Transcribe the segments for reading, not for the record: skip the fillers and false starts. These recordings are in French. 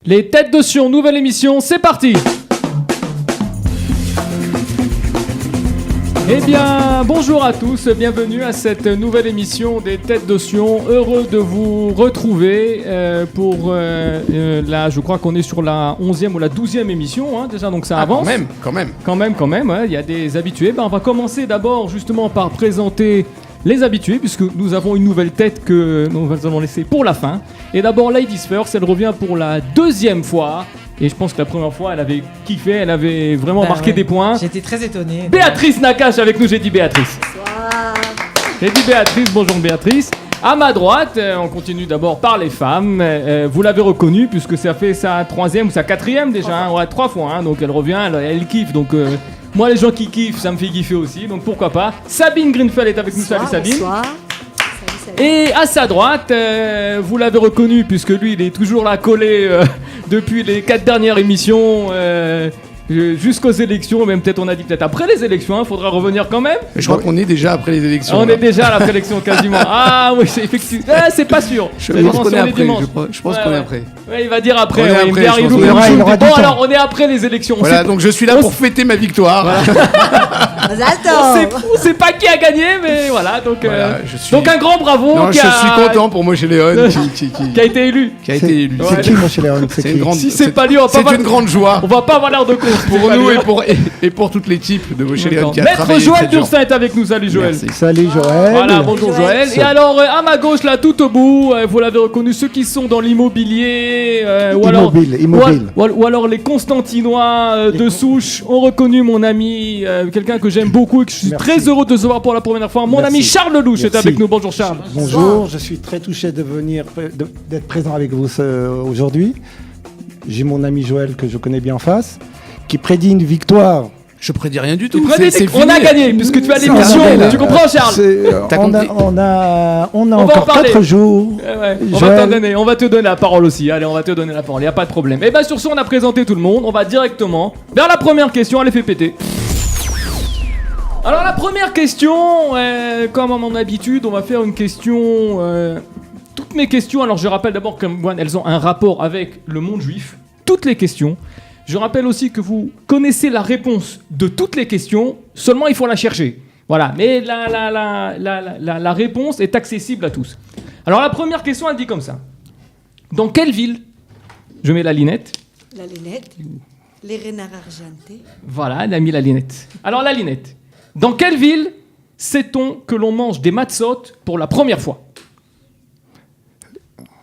Les têtes de Sion, nouvelle émission, c'est parti. Eh bien, bonjour à tous, bienvenue à cette nouvelle émission des Têtes de Sion. Heureux de vous retrouver pour là, je crois qu'on est sur la 11e ou la 12e émission, hein, déjà, donc ça avance. Quand même. Il y a des habitués. On va commencer d'abord justement par présenter les habitués, puisque nous avons une nouvelle tête que nous allons laisser pour la fin. Et d'abord, Ladies First, elle revient pour la deuxième fois. Et je pense que la première fois, elle avait kiffé, elle avait vraiment marqué des points. J'étais très étonné. Béatrice Nakache avec nous, j'ai dit Béatrice. Bonsoir. J'ai dit Béatrice, bonjour Béatrice. À ma droite, on continue d'abord par les femmes. Vous l'avez reconnue, puisque ça fait sa 3e ou sa 4e déjà, ouais, 3 fois. Hein, donc elle revient, elle kiffe. Donc moi, les gens qui kiffent, ça me fait kiffer aussi. Donc pourquoi pas. Sabine Greenfeld est avec nous. Salut Sabine. Bonsoir. Et à sa droite, vous l'avez reconnu, puisque lui, il est toujours là collé depuis les 4 dernières émissions. Jusqu'aux élections, même peut-être on a dit peut-être après les élections, il faudra revenir quand même. Je crois qu'on est déjà après les élections. On est déjà à la préélection quasiment. Ah oui, c'est effectivement. C'est pas sûr. Je pense qu'on est après. Je pense qu'on est après. Ouais, il va dire après. On est après, Pierre, je pense. il Il bon, alors on est après les élections. Voilà, donc je suis là pour fêter ma victoire. On sait pas qui a gagné, mais voilà. Donc, voilà, donc un grand bravo. Non, je suis content pour Moshe Léon qui a été élu. C'est qui Moshe Léon? C'est une grande. Si c'est pas lui, c'est une grande joie. On va pas avoir l'air de con pour nous et pour toute l'équipe de Moshe Léon qui a Maître travaillé. Joël Dursin est avec nous. Salut Joël. Merci. Salut Joël. Voilà, bonjour Joël. Et alors à ma gauche là, tout au bout, vous l'avez reconnu, ceux qui sont dans l'immobilier, ou alors les Constantinois de souche ont reconnu mon ami, quelqu'un que j'aime beaucoup et que je suis très heureux de recevoir pour la première fois. Mon ami Charles Lelouch est avec nous. Bonjour Charles. Bonjour, je suis très touché d'être présent avec vous aujourd'hui. J'ai mon ami Joël que je connais bien en face, qui prédit une victoire. Je prédis rien du tout. On a gagné, puisque tu as l'émission. Tu comprends, Charles? On a encore 4 jours. On va te donner la parole aussi. Allez, on va te donner la parole. Il n'y a pas de problème. Et bien, sur ce, on a présenté tout le monde. On va directement vers la première question. Allez, fais péter. Alors, la première question, comme à mon habitude, on va faire une question. Toutes mes questions, alors je rappelle d'abord qu'elles ont un rapport avec le monde juif. Toutes les questions. Je rappelle aussi que vous connaissez la réponse de toutes les questions, seulement il faut la chercher. Voilà, mais la réponse est accessible à tous. Alors la première question, elle dit comme ça. Dans quelle ville, je mets la linette. La linette, les renards argentés. Voilà, elle a mis la linette. Alors la linette. Dans quelle ville sait-on que l'on mange des matzot pour la première fois?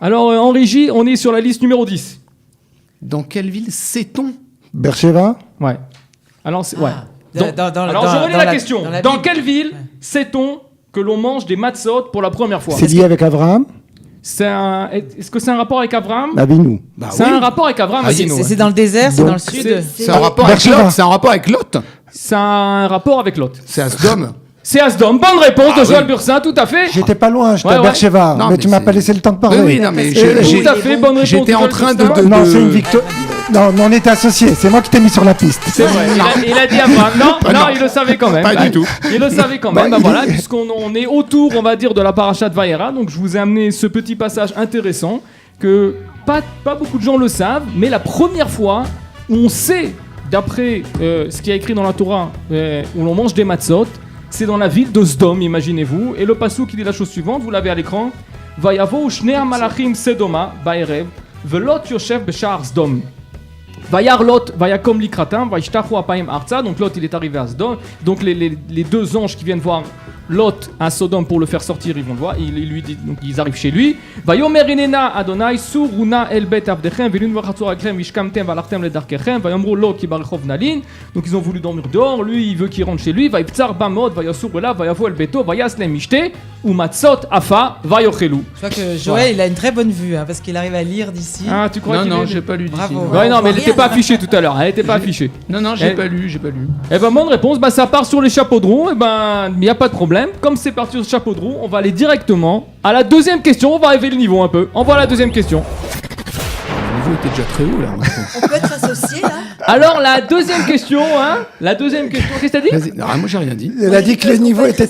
Alors en régie, on est sur la liste numéro 10. Dans quelle ville sait-on? Beersheba. Ouais. Alors, ouais. Alors je relis la question. Dans quelle ville sait-on que l'on mange des matzot pour la première fois? C'est lié avec Abraham? Est-ce que c'est un rapport avec Abraham? Avinu. C'est un rapport avec Abraham. C'est dans le désert, c'est dans le sud. C'est un rapport avec Lot. C'est un rapport avec Lot. C'est un rapport avec Lot. C'est Asdom. C'est Asdom. Bonne réponse de Joël Bursin, tout à fait. J'étais pas loin, j'étais à Beersheba, mais tu m'as pas laissé le temps de parler. Oui, non, mais tout à fait, bonne réponse. J'étais en train de... Non, c'est une victoire. Non, on était associés, c'est moi qui t'ai mis sur la piste. C'est vrai, il a dit Abraham. Non, il le savait quand même. Pas du tout. Il le savait quand même. Voilà, puisqu'on est autour, on va dire, de la paracha de Vayera. Donc je vous ai amené ce petit passage intéressant que pas beaucoup de gens le savent, mais la première fois où on sait, d'après ce qui est écrit dans la Torah, où l'on mange des matzot, c'est dans la ville de Sdom, imaginez-vous. Et le passouk qui dit la chose suivante, vous l'avez à l'écran. Vayavo shnei malachim sedoma ba'erev velot yoshev b'sha'ar Sdom. Vayar Lot, vayakom likratam, vayishtachu apaim arza. Donc Lot, il est arrivé à Sdom. Donc les deux anges qui viennent voir Lot à Sodome pour le faire sortir, ils vont le voir. Il lui dit, donc ils arrivent chez lui. Vayomer inena Adonai suruna el bet avdechem velun vachatzu akrem vishkamtem valachtem ledarkechem vayomru Lot ki barechov nalin. Donc ils ont voulu dormir dehors. Lui, il veut qu'il rentre chez lui. Vayiptzar bamod vayasur ela vayavo el beto vayaslem mishte ou matzot afa vayochelu. Je crois que Joël, il a une très bonne vue parce qu'il arrive à lire d'ici. Ah, tu crois? Non, j'ai pas lu d'ici. Bravo. Ouais, non, mais elle n'était pas affichée tout à l'heure. Elle n'était pas affichée. Non, j'ai pas lu. Eh ben, bonne réponse. Bah, ça part sur les chapeaux de roue. Eh ben, il n'y a pas de problème. Comme c'est parti sur le chapeau de roue, on va aller directement à la deuxième question. On va élever le niveau un peu. On va à la deuxième question. niveau était déjà très haut là. On peut être associé là. Alors, la deuxième question, qu'est-ce que t'as dit? Vas-y. Non, moi j'ai rien dit. Elle a dit que le niveau était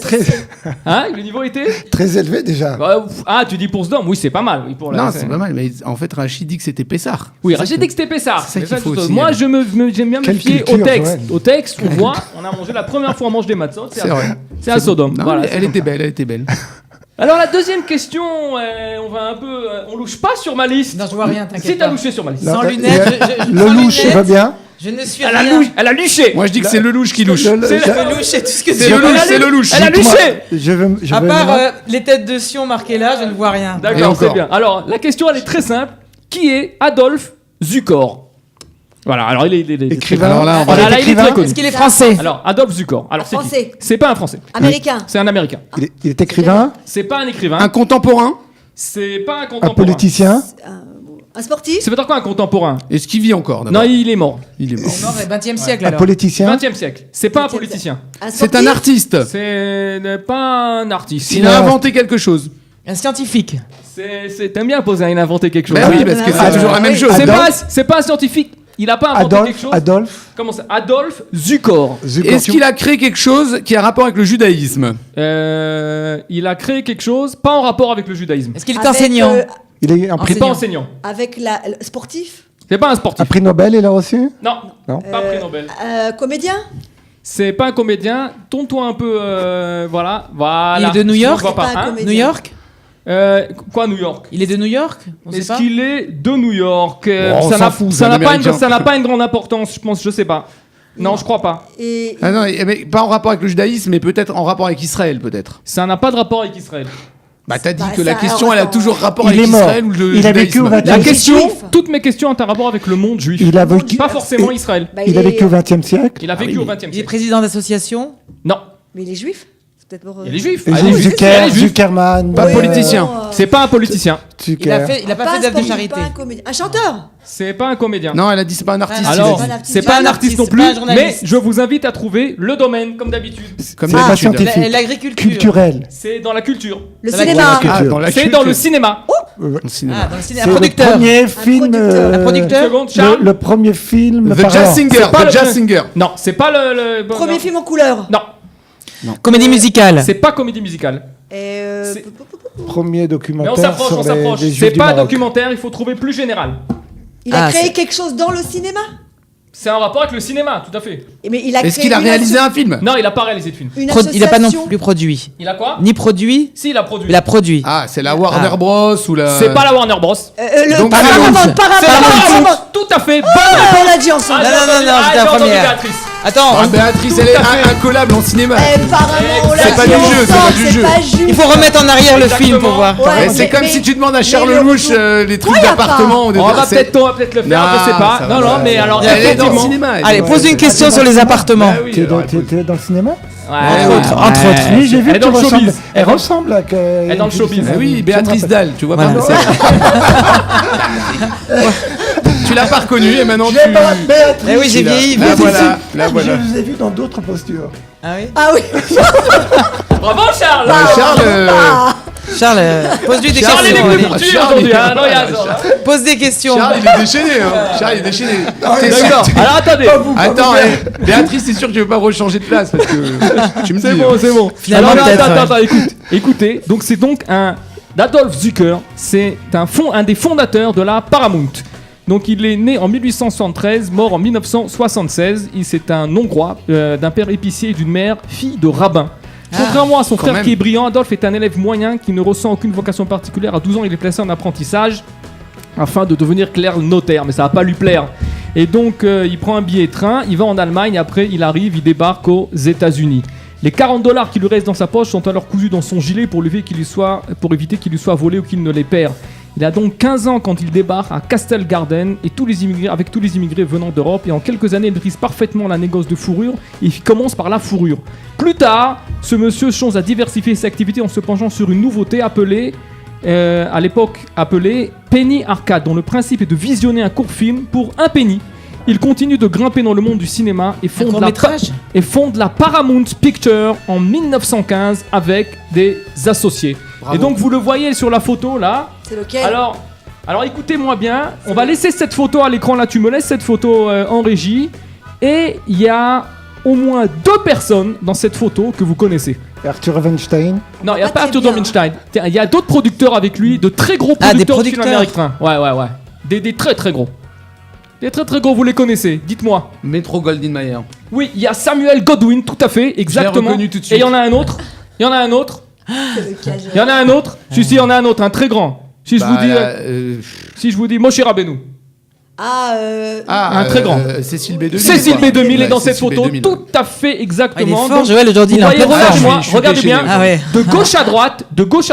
Hein? Le niveau était? très élevé déjà. Ah, tu dis pour ce dôme? Oui, c'est pas mal. Oui, Non, c'est pas mal, mais en fait Rachid dit que c'était Pessard. Oui, Rachid dit que c'était Pessard. c'est ça Mais qu'il faut aussi, moi, hein. j'aime bien me Quelle fier au culture, texte. Joël. Au texte, on voit, on a mangé la première fois, on mange des matzot. C'est vrai. C'est à Sodome. Non, Voilà. elle était belle. Alors, la deuxième question, on va un peu. On louche pas sur ma liste. Non, je vois rien, t'inquiète Si t'as pas. louché sur ma liste. Sans Non, lunettes, le sans louche lunettes, va bien. Je ne suis Elle a rien. elle a luché. Moi je dis que c'est le louche qui louche. C'est Le louche, c'est tout ce que C'est tu le veux. louche, c'est le louche. Elle a Dites-moi, luché. je À veux part moi- les têtes de Sion marquées là, je ne vois rien. Et D'accord, encore. c'est bien. Alors, la question, elle est très simple. Qui est Adolphe Zukor? Voilà, alors il est Écrivain. Alors là, on va- Voilà, là, il est écrivain. très connu. Est-ce qu'il est français? Alors, Adolphe Zukor. Alors, c'est qui? Français. C'est pas un Français. Américain. C'est un Américain. Il est écrivain, C'est pas un écrivain. Un contemporain. C'est pas un un contemporain. politicien. Un sportif. Ça veut dire quoi un contemporain? Est-ce qu'il vit encore Non, d'abord il est mort. Il est mort. C'est mort, 20e siècle Un alors. politicien. 20e siècle. C'est pas un 20e politicien. Un C'est un sportif. artiste. C'est pas un artiste. Il a inventé quelque chose. Un scientifique. T'aimes bien poser il a inventé quelque chose. Ben oui, parce que c'est toujours la même chose. C'est Adolphe. pas un scientifique. Il a pas inventé quelque chose. Adolphe. Comment ça? Adolphe Zukor. Est-ce qu'il a créé quelque chose qui a rapport avec le judaïsme? Il a créé quelque chose pas en rapport avec le judaïsme. Est-ce qu'il est Avec, enseignant? Il est un C'est prix, pas enseignant. Avec le sportif. C'est pas un sportif. un prix Nobel, il a reçu. Non. Non. Pas prix Nobel. Comédien. C'est pas un comédien. Tourne-toi un peu. Voilà. Il est de New Sinon, York? je vois pas, C'est pas un hein. comédien. New York? Quoi, New York? Il est de New York? On sait Est-ce pas. qu'il est de New York? on Ça s'en n'a- fout, ça c'est un n'a pas Américain. ça n'a pas une grande importance, je pense. Je sais pas. Non, je crois pas. Et Ah non, mais pas en rapport avec le judaïsme, mais peut-être en rapport avec Israël, peut-être. Ça n'a pas de rapport avec Israël. Bah t'as dit Bah, que la ça, question, alors, elle a attends. toujours rapport Il avec est mort. Israël ou le Il a vécu judaïsme. au La 20e siècle. question, juif. toutes mes questions ont un rapport avec le monde juif. Il a vécu. Pas forcément Israël. bah, Il a est- vécu au 20e siècle. Il a vécu oui, au mais- 20e Il est siècle. président d'association? Non, Mais il est juif. C'est peut-être pour. il est juif. Et Ah, il est juif. Zucker, Il est juif. Zuckerman. Pas Ouais, politicien. C'est pas un politicien. Il a pas fait d'œuvre de charité. Pas un comédien. Un chanteur. C'est pas un comédien. Non, elle a dit c'est pas un artiste. Alors, il a dit. c'est pas un artiste non c'est plus, pas un journaliste. mais je vous invite à trouver le domaine, comme d'habitude. Comme C'est pas d'habitude. scientifique. L'agriculture. Culturel. C'est dans la culture. Le Dans la cinéma. culture. Ah, dans la C'est culture. dans le cinéma. Dans le cinéma. Ah, dans le cinéma. C'est Un le producteur. premier film. producteur. Un producteur. Seconde, Charles. Le premier film. The parlant. Jazz Singer. C'est pas The le- Jazz Singer. Non, c'est pas le Premier non. film en couleur. Non, Comédie musicale. c'est pas comédie musicale. Et C'est- Premier Mais documentaire on s'approche, sur on s'approche. les Juifs C'est du pas Maroc. documentaire, il faut trouver plus général. il a Ah, créé c'est- quelque chose dans le cinéma. C'est un rapport avec le cinéma, tout à fait. Mais il a Est-ce créé qu'il a une réalisé asso- un film? Non, il a pas réalisé de film. une Il a pas non association. plus produit. Il a quoi? Ni produit, Si, il a produit. il a produit. Ah, c'est la Warner Ah. Bros ou la. C'est pas la Warner Bros. Le Donc, Paramount. Paramount. C'est la Warner Bros. Tout à fait. Bonne réponse. On l'a dit ensemble. non, non, non, j'étais la j'ai entendu première. Béatrice. Attends, Ah, Béatrice, elle est incollable en cinéma. Apparemment, on l'a C'est pas dit du jeu, c'est pas ensemble. du C'est jeu. pas juste. il faut remettre en arrière le Exactement. film pour voir. Ouais, Ouais, c'est mais- comme mais- si tu demandes à mais Charles le Louche retour- les trucs Ouais, y a d'appartement. ou des On va trucs, c'est- peut-être le faire, Non, je sais pas. ça Non, va, non, ça mais va. alors Elle est dans le effectivement. cinéma. elle. Allez, pose une question sur les appartements. Bah oui, Tu es alors, dans- tu es dans le cinéma Ouais, Entre ouais. autres, entre autres. Oui, j'ai vu Elle est que dans tu le ressembles. showbiz. Elle ressemble à que. Elle est dans le showbiz. Ah oui, Béatrice Dalle, tu vois Voilà, pas. c'est- Tu l'as pas reconnue et maintenant tu. J'ai pas Béatrice. Eh oui, j'ai vieilli. Là vas-y. voilà, là voilà. Je vous ai vu dans d'autres postures. Ah oui. Ah oui. Bravo Charles. Charles, Charles, pose-lui des Charles, il est questions. plus allez. pour tuer Charles, aujourd'hui. il est- Hein. Non, il y a hasard, hein. Pose des questions. Charles, il est déchaîné. Hein. Charles, il est déchaîné. T'es sûr D'accord. Alors attendez. Attends, Béatrice, c'est sûr que tu veux pas rechanger de place parce que tu me dis. C'est bon, c'est bon. Finalement, Alors, peut-être, attends, écoutez. Donc c'est donc d'Adolphe Zucker. C'est un des fondateurs de la Paramount. Donc il est né en 1873, mort en 1976. C'est un Hongrois d'un père épicier et d'une mère fille de rabbin. Contrairement à son quand frère même. qui est brillant, Adolphe est un élève moyen qui ne ressent aucune vocation particulière. À 12 ans, il est placé en apprentissage afin de devenir clerc notaire, mais ça va pas lui plaire. Et donc il prend un billet de train, il va en Allemagne, après il arrive, il débarque aux États-Unis. Les $40 qui lui restent dans sa poche sont alors cousus dans son gilet pour éviter qu'il lui soit volé ou qu'il ne les perd. Il a donc 15 ans quand il débarque à Castle Garden et avec tous les immigrés venant d'Europe, et en quelques années il maîtrise parfaitement la négoce de fourrure et il commence par la fourrure. Plus tard, ce monsieur songe à diversifier ses activités en se penchant sur une nouveauté à l'époque appelée Penny Arcade, dont le principe est de visionner un court film pour un penny. Il continue de grimper dans le monde du cinéma et fonde la Paramount Pictures en 1915 avec des associés. Bravo. Et donc vous le voyez sur la photo là. C'est lequel? Alors, Alors écoutez-moi bien, on va laisser cette photo à l'écran là, tu me laisses cette photo en régie. Et il y a au moins 2 personnes dans cette photo que vous connaissez. Arthur Weinstein. Non, il n'y a Pas pas très Arthur bien. Dorminstein. Il y a d'autres producteurs avec lui, de très gros Ah, des producteurs de films producteurs. américains. Ouais. Des très très gros. Des très très gros, vous les connaissez, dites-moi. Metro Goldwyn Mayer. Oui, il y a Samuel Godwin, tout à fait, exactement. reconnu tout de Et suite. il y en a un autre. Il y en a un autre. Il y en a un autre. Si, il y en a un autre, un très grand. Si je vous dis Moshe Rabbeinu. Un très grand. Cécile B2000. Cécile quoi. B2000 est dans Ouais, cette Cécile photo, B2000. tout à fait Ah, il est exactement. fort, Donc, Joël, aujourd'hui, vous il est un voyez, peu fort. regardez-moi, je suis regardez déchaîné. bien. Ah ouais. De gauche à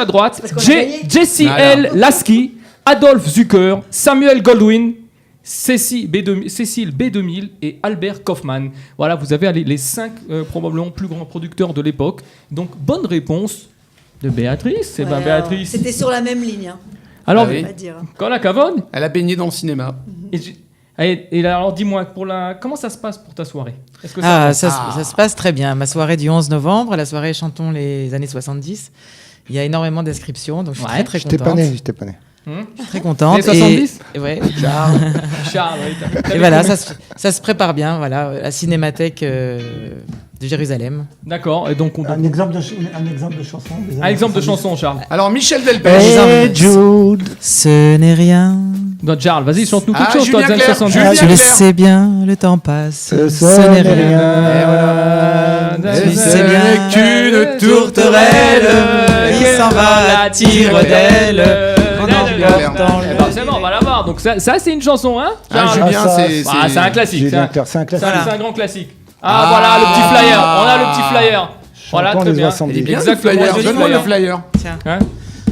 droite, parce qu'on a gagné. Jesse Voilà. L. Lasky, Adolphe Zucker, Samuel Goldwyn, Cécile B2000 et Albert Kaufman. Voilà, vous avez les 5 probablement plus grands producteurs de l'époque. Donc, bonne réponse de Béatrice. Eh ben, Ouais, Béatrice. C'était sur la même ligne. Alors, Ah oui. On va dire. quand la cavonne. Elle a baigné dans le cinéma. Et alors, dis-moi, comment ça se passe pour ta soirée? Est-ce que Ah, ça ça se passe très bien. Ma soirée du 11 novembre, la soirée Chantons les années 70. Il y a énormément d'inscriptions, donc je suis Ouais. très J'étais contente. pas né. Je suis très contente. Les 70? et ouais. Charles, oui, t'avais Et voilà, combien? ça se prépare bien. Voilà, la Cinémathèque de Jérusalem. D'accord, et donc Un exemple de chanson. un exemple de chanson, Charles. Alors, Michel Delpech. Hey Jude. Ce n'est rien. Non, Charles, vas-y, chante-nous quelque Ah, chose, toi, Julien des années Clerc, 70. Julien Tu le Clerc. sais bien, le temps passe. Ce n'est rien. Tu sais bien qu'une tourterelle qui s'en va à tire d'aile. Eh ben, c'est bon, on va la voir. Donc ça c'est une chanson, hein Ah, Charles Julien, ça, c'est. Ah, c'est un classique. Julien C'est un- Clerc, c'est un classique. c'est un grand classique. Ah, voilà le petit flyer. On a le petit flyer. Voilà, Chantons très les bien. 70. Il est bien le Exactement, flyer. joli Donne-moi le flyer. flyer. Hein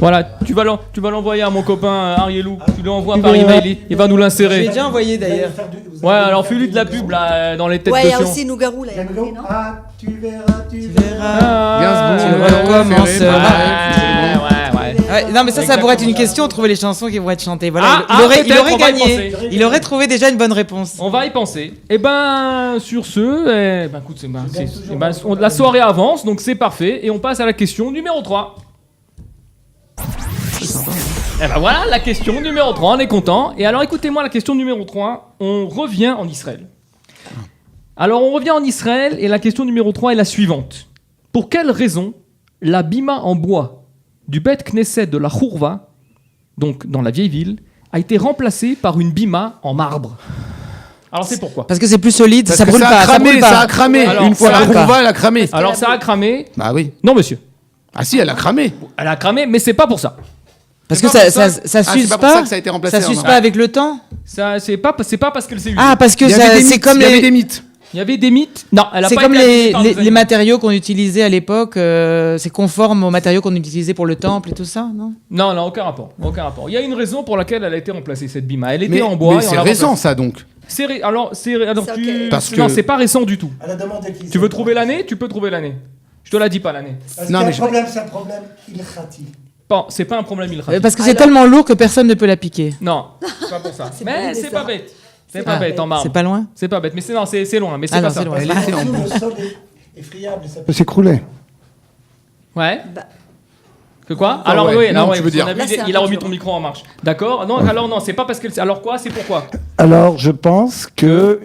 voilà, tu vas l'envoyer à mon copain Arielou. Tu lui envoies Tu par veux- email, il va nous Je l'ai l'insérer. déjà envoyé d'ailleurs. Ouais, alors fais-lui de la pub là dans les têtes Ouais, de il y a Sion. aussi Nougarou là. il y a marqué, non Tu verras. Gainsbourg, Tu recommenceras. Ouais. Ouais, non mais ça pourrait être une question, trouver les chansons qui vont être chantées. Voilà, il aurait peut-être, on va y gagné. penser. Il aurait trouvé déjà une bonne réponse. On va y penser. Et ben sur ce, écoute, la soirée avance, donc c'est parfait. Et on passe à la question numéro 3. Et ben voilà, la question numéro 3, on est content. Et alors écoutez-moi, la question numéro 3, on revient en Israël. Alors on revient en Israël et la question numéro 3 est la suivante. Pour quelle raison la bima en bois du Bet Knesset de la Chourva, donc dans la vieille ville, a été remplacée par une bima en marbre? Alors c'est pourquoi? Parce que c'est plus solide, Parce ça que brûle pas. ça brûle pas. a cramé. Alors, Une fois ça la brûle pas. Courva, elle a cramé. Alors ça a cramé. Bah oui. Non monsieur, Ah si, elle a cramé. elle a cramé, mais c'est pas pour ça. Parce que C'est pas pour ça ça. s'use c'est pas pour pas. ça que ça a été remplacé, Ça s'use non. pas avec le temps. Ça c'est pas parce qu'elle s'est usée. Ah, parce que Il y avait des c'est mythes, comme il y avait les. des mythes. Il y avait des mythes. Non, elle a C'est pas comme été abusée par les animaux. matériaux qu'on utilisait à l'époque, c'est conforme aux matériaux qu'on utilisait pour le temple et tout ça, non? Non, aucun rapport, aucun rapport. Il y a une raison pour laquelle elle a été remplacée cette bima. Elle était Mais, en bois. mais et on c'est l'a récent remplacée. ça donc. Alors C'est tu. ok. Parce Non, que- c'est pas récent du tout. À la demande de qui Tu veux trouver l'année? Tu peux trouver l'année. Je te la dis pas l'année. Non, mais c'est un problème ilkhati. Bon, c'est pas un problème il Parce que c'est Alors- tellement lourd que personne ne peut la piquer. Non, c'est pas pour ça. C'est Mais pas c'est ça. pas bête. C'est C'est pas pas bête en marbre. C'est pas loin? C'est pas bête, mais c'est loin, mais c'est Ah pas non, ça. c'est loin. Elle était en bois. Le sol est friable, ça peut s'écrouler. Ouais. Bah. Que quoi? Ah Alors ouais, oui, non, alors, tu oui, veux dire. on a vu, Là, c'est un il a peu remis dur. ton micro en marche. D'accord? Non, alors non, c'est pas parce qu'elle. Alors quoi? C'est pourquoi? Alors, je pense que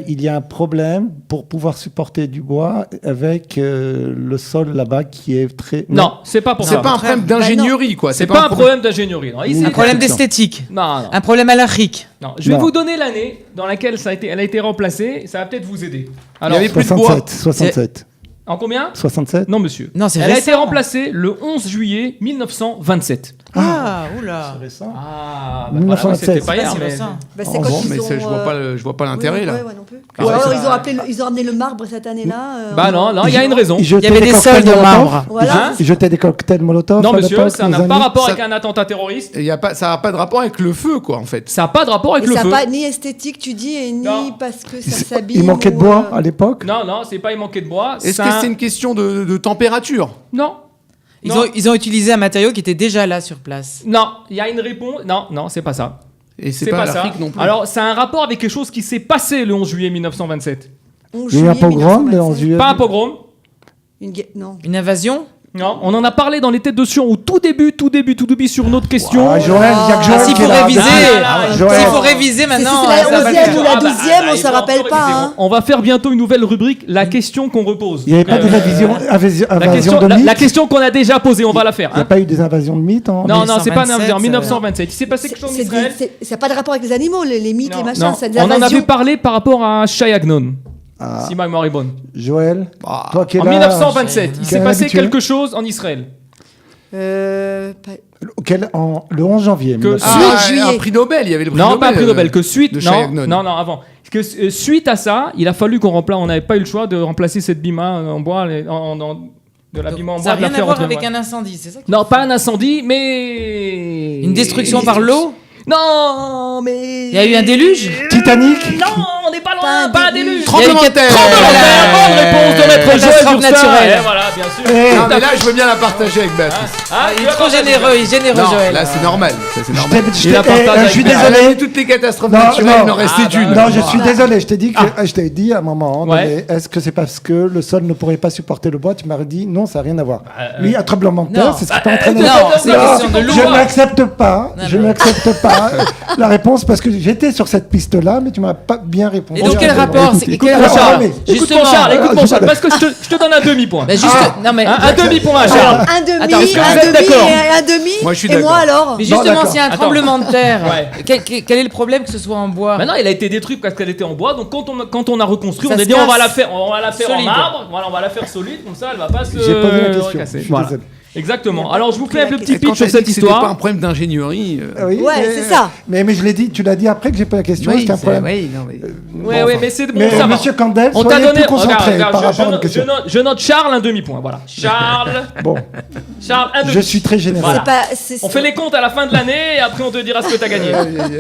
il y a un problème pour pouvoir supporter du bois avec le sol là-bas qui est très. Non, c'est pas pour ça. C'est pas un problème d'ingénierie quoi. C'est pas un problème d'ingénierie. Non, Un problème d'esthétique. Non, non. Un problème alachique. Non, je vais Non. vous donner l'année dans laquelle elle a été remplacée. Ça va peut-être vous aider. Il y Alors, avait plus de bois. 67. en combien? 67. Non, monsieur. Non, c'est Elle a été récent. remplacée le 11 juillet 1927. Ah, oula. C'est récent. Ah, 1927. c'était pas C'est hier, pas si mais... récent. Bah, Oh, c'est quand bon, ils mais ont, je vois pas l'intérêt oui, là. ouais, non plus. Ah Ou ouais, alors ça- ils ont amené le marbre cette année-là. Bah non, il y a une raison. Ils Il y jetaient avait des cocktails sols de Molotov. marbre. Voilà. Hein? Ils jetaient des cocktails Molotov. Non, à monsieur, l'époque, ça nos n'a pas amis. rapport Ça- avec un attentat terroriste. Et ça a pas de rapport avec le feu quoi en fait. Ça n'a pas de rapport avec Et le ça feu. n'a pas ni esthétique, tu dis, et ni Non. parce que ça s'habille. Il manquait de ou, bois à l'époque. Non, c'est pas il manquait de bois. Est-ce que c'est une question de température? Non. Ils Non. ont utilisé un matériau qui était déjà là sur place. Non, il y a une réponse. Non, c'est pas ça. Et c'est pas ça. l'Afrique non plus. Alors, ça a un rapport avec quelque chose qui s'est passé le 11 juillet 1927. 11 Il y a eu un juillet pogrom le 11 1927. juillet. Pas un pogrom. Non. Une invasion? Non, on en a parlé dans les têtes de Sion au tout début sur une autre question. Ah, Joël, il y a que Joël S'il qui faut est là. réviser, Joël. s'il faut réviser maintenant. C'est ça la va 11e le ou faire. la 12e, on il se faut rappelle encore pas. réviser. Hein. On va faire bientôt une nouvelle rubrique, la question qu'on repose. Il n'y avait pas des invasions de la mythes. question qu'on a déjà posée, on va la faire. Il n'y a hein. pas eu des invasions de mythes en... Non, c'est pas en 1927, 1927. Il s'est passé quelque chose en Israël. Ça n'a pas de rapport avec les animaux, les mythes, les machins. Non, C'est des on en avait invasions. parlé par rapport à Shai Agnon. Ah. Si ma mémoire est bonne. Joël, toi qui es En là... 1927, il s'est quel passé habitué quelque chose en Israël. Le 11 janvier. Que- 1927. juillet. Un prix Nobel, il y avait le prix Non, Nobel. pas un prix Nobel. Que suite, de Shai Agnon. non, avant. Que suite à ça, il a fallu qu'on remplace. On n'avait pas eu le choix de remplacer cette bima en bois, de la bima en Ça bois. n'a de la rien à faire voir en avec bois. un incendie, c'est ça? Non, pas un incendie, mais Une destruction par l'eau? Non, mais Il y a eu un déluge? Titanic. Non, on n'est pas loin. Pas un Pas un déluge. déluge. Tremblement de terre. Bonne réponse de maître Joël Catastrophe Dursa. naturelle. Et voilà, bien sûr. Non, mais là, je veux bien la partager avec Béatrice. Ah, Il est trop généreux, il est généreux, Non, Joël. là, c'est normal. Ça, c'est normal. Il a partagé Je suis avec- Elle a désolé. eu toutes les catastrophes Non, naturelles, non. il en restait Ah, bah, une. Non, je Ah. suis désolé. Je t'ai dit à un moment Ouais. donné, est-ce que c'est parce que le sol ne pourrait pas supporter le bois? Tu m'as dit non, ça n'a rien à voir. Bah, Oui, un tremblement de terre, non. c'est ce qui t'es en train de non, dire. c'est une question de l'eau. Je n'accepte pas. Non, Je non. n'accepte pas la réponse parce que j'étais sur cette piste-là, mais tu m'as pas bien répondu. Et donc, quel Écoute, rapport? écoute, C'est- écoute, quel alors, rapport? mais- Écoute Justement. mon Charles, écoute mon Ah, Charles, parce que je te donne un demi-point. Bah, juste, non, mais. Un demi-point à Charles. Un demi, Attends, est-ce que vous un êtes demi d'accord et un demi. Moi, je suis Et moi d'accord. alors Mais Bon, justement, d'accord. s'il y a un Attends. tremblement de terre, Ouais. quel est le problème que ce soit en bois? Maintenant, elle a été détruite parce qu'elle était en bois. Donc, quand on a reconstruit, Ça on a se dit on va casse. la faire en Solide. marbre. Voilà, on va la faire solide. Comme ça, elle va pas se J'ai posé la question. recasser. Je suis Voilà. désolé. Exactement. Alors, je vous fais un petit Et quand pitch sur t'as dit cette que c'était pas un histoire. problème d'ingénierie. Oui, Ouais, mais- c'est ça. Mais je l'ai dit, tu l'as dit après que j'ai pas la question. Oui, Est-ce qu'il y a un problème oui, non, mais... Ouais, mais c'est bon, Mais ça va. Monsieur Candel, On t'a soyez donné. plus concentré Regarde, par rapport à une question. je note Charles un demi-point. Voilà. Charles Bon, un demi. je suis très généreux. Voilà. On fait les les comptes à la fin de l'année et après on te dira ce que t'as gagné.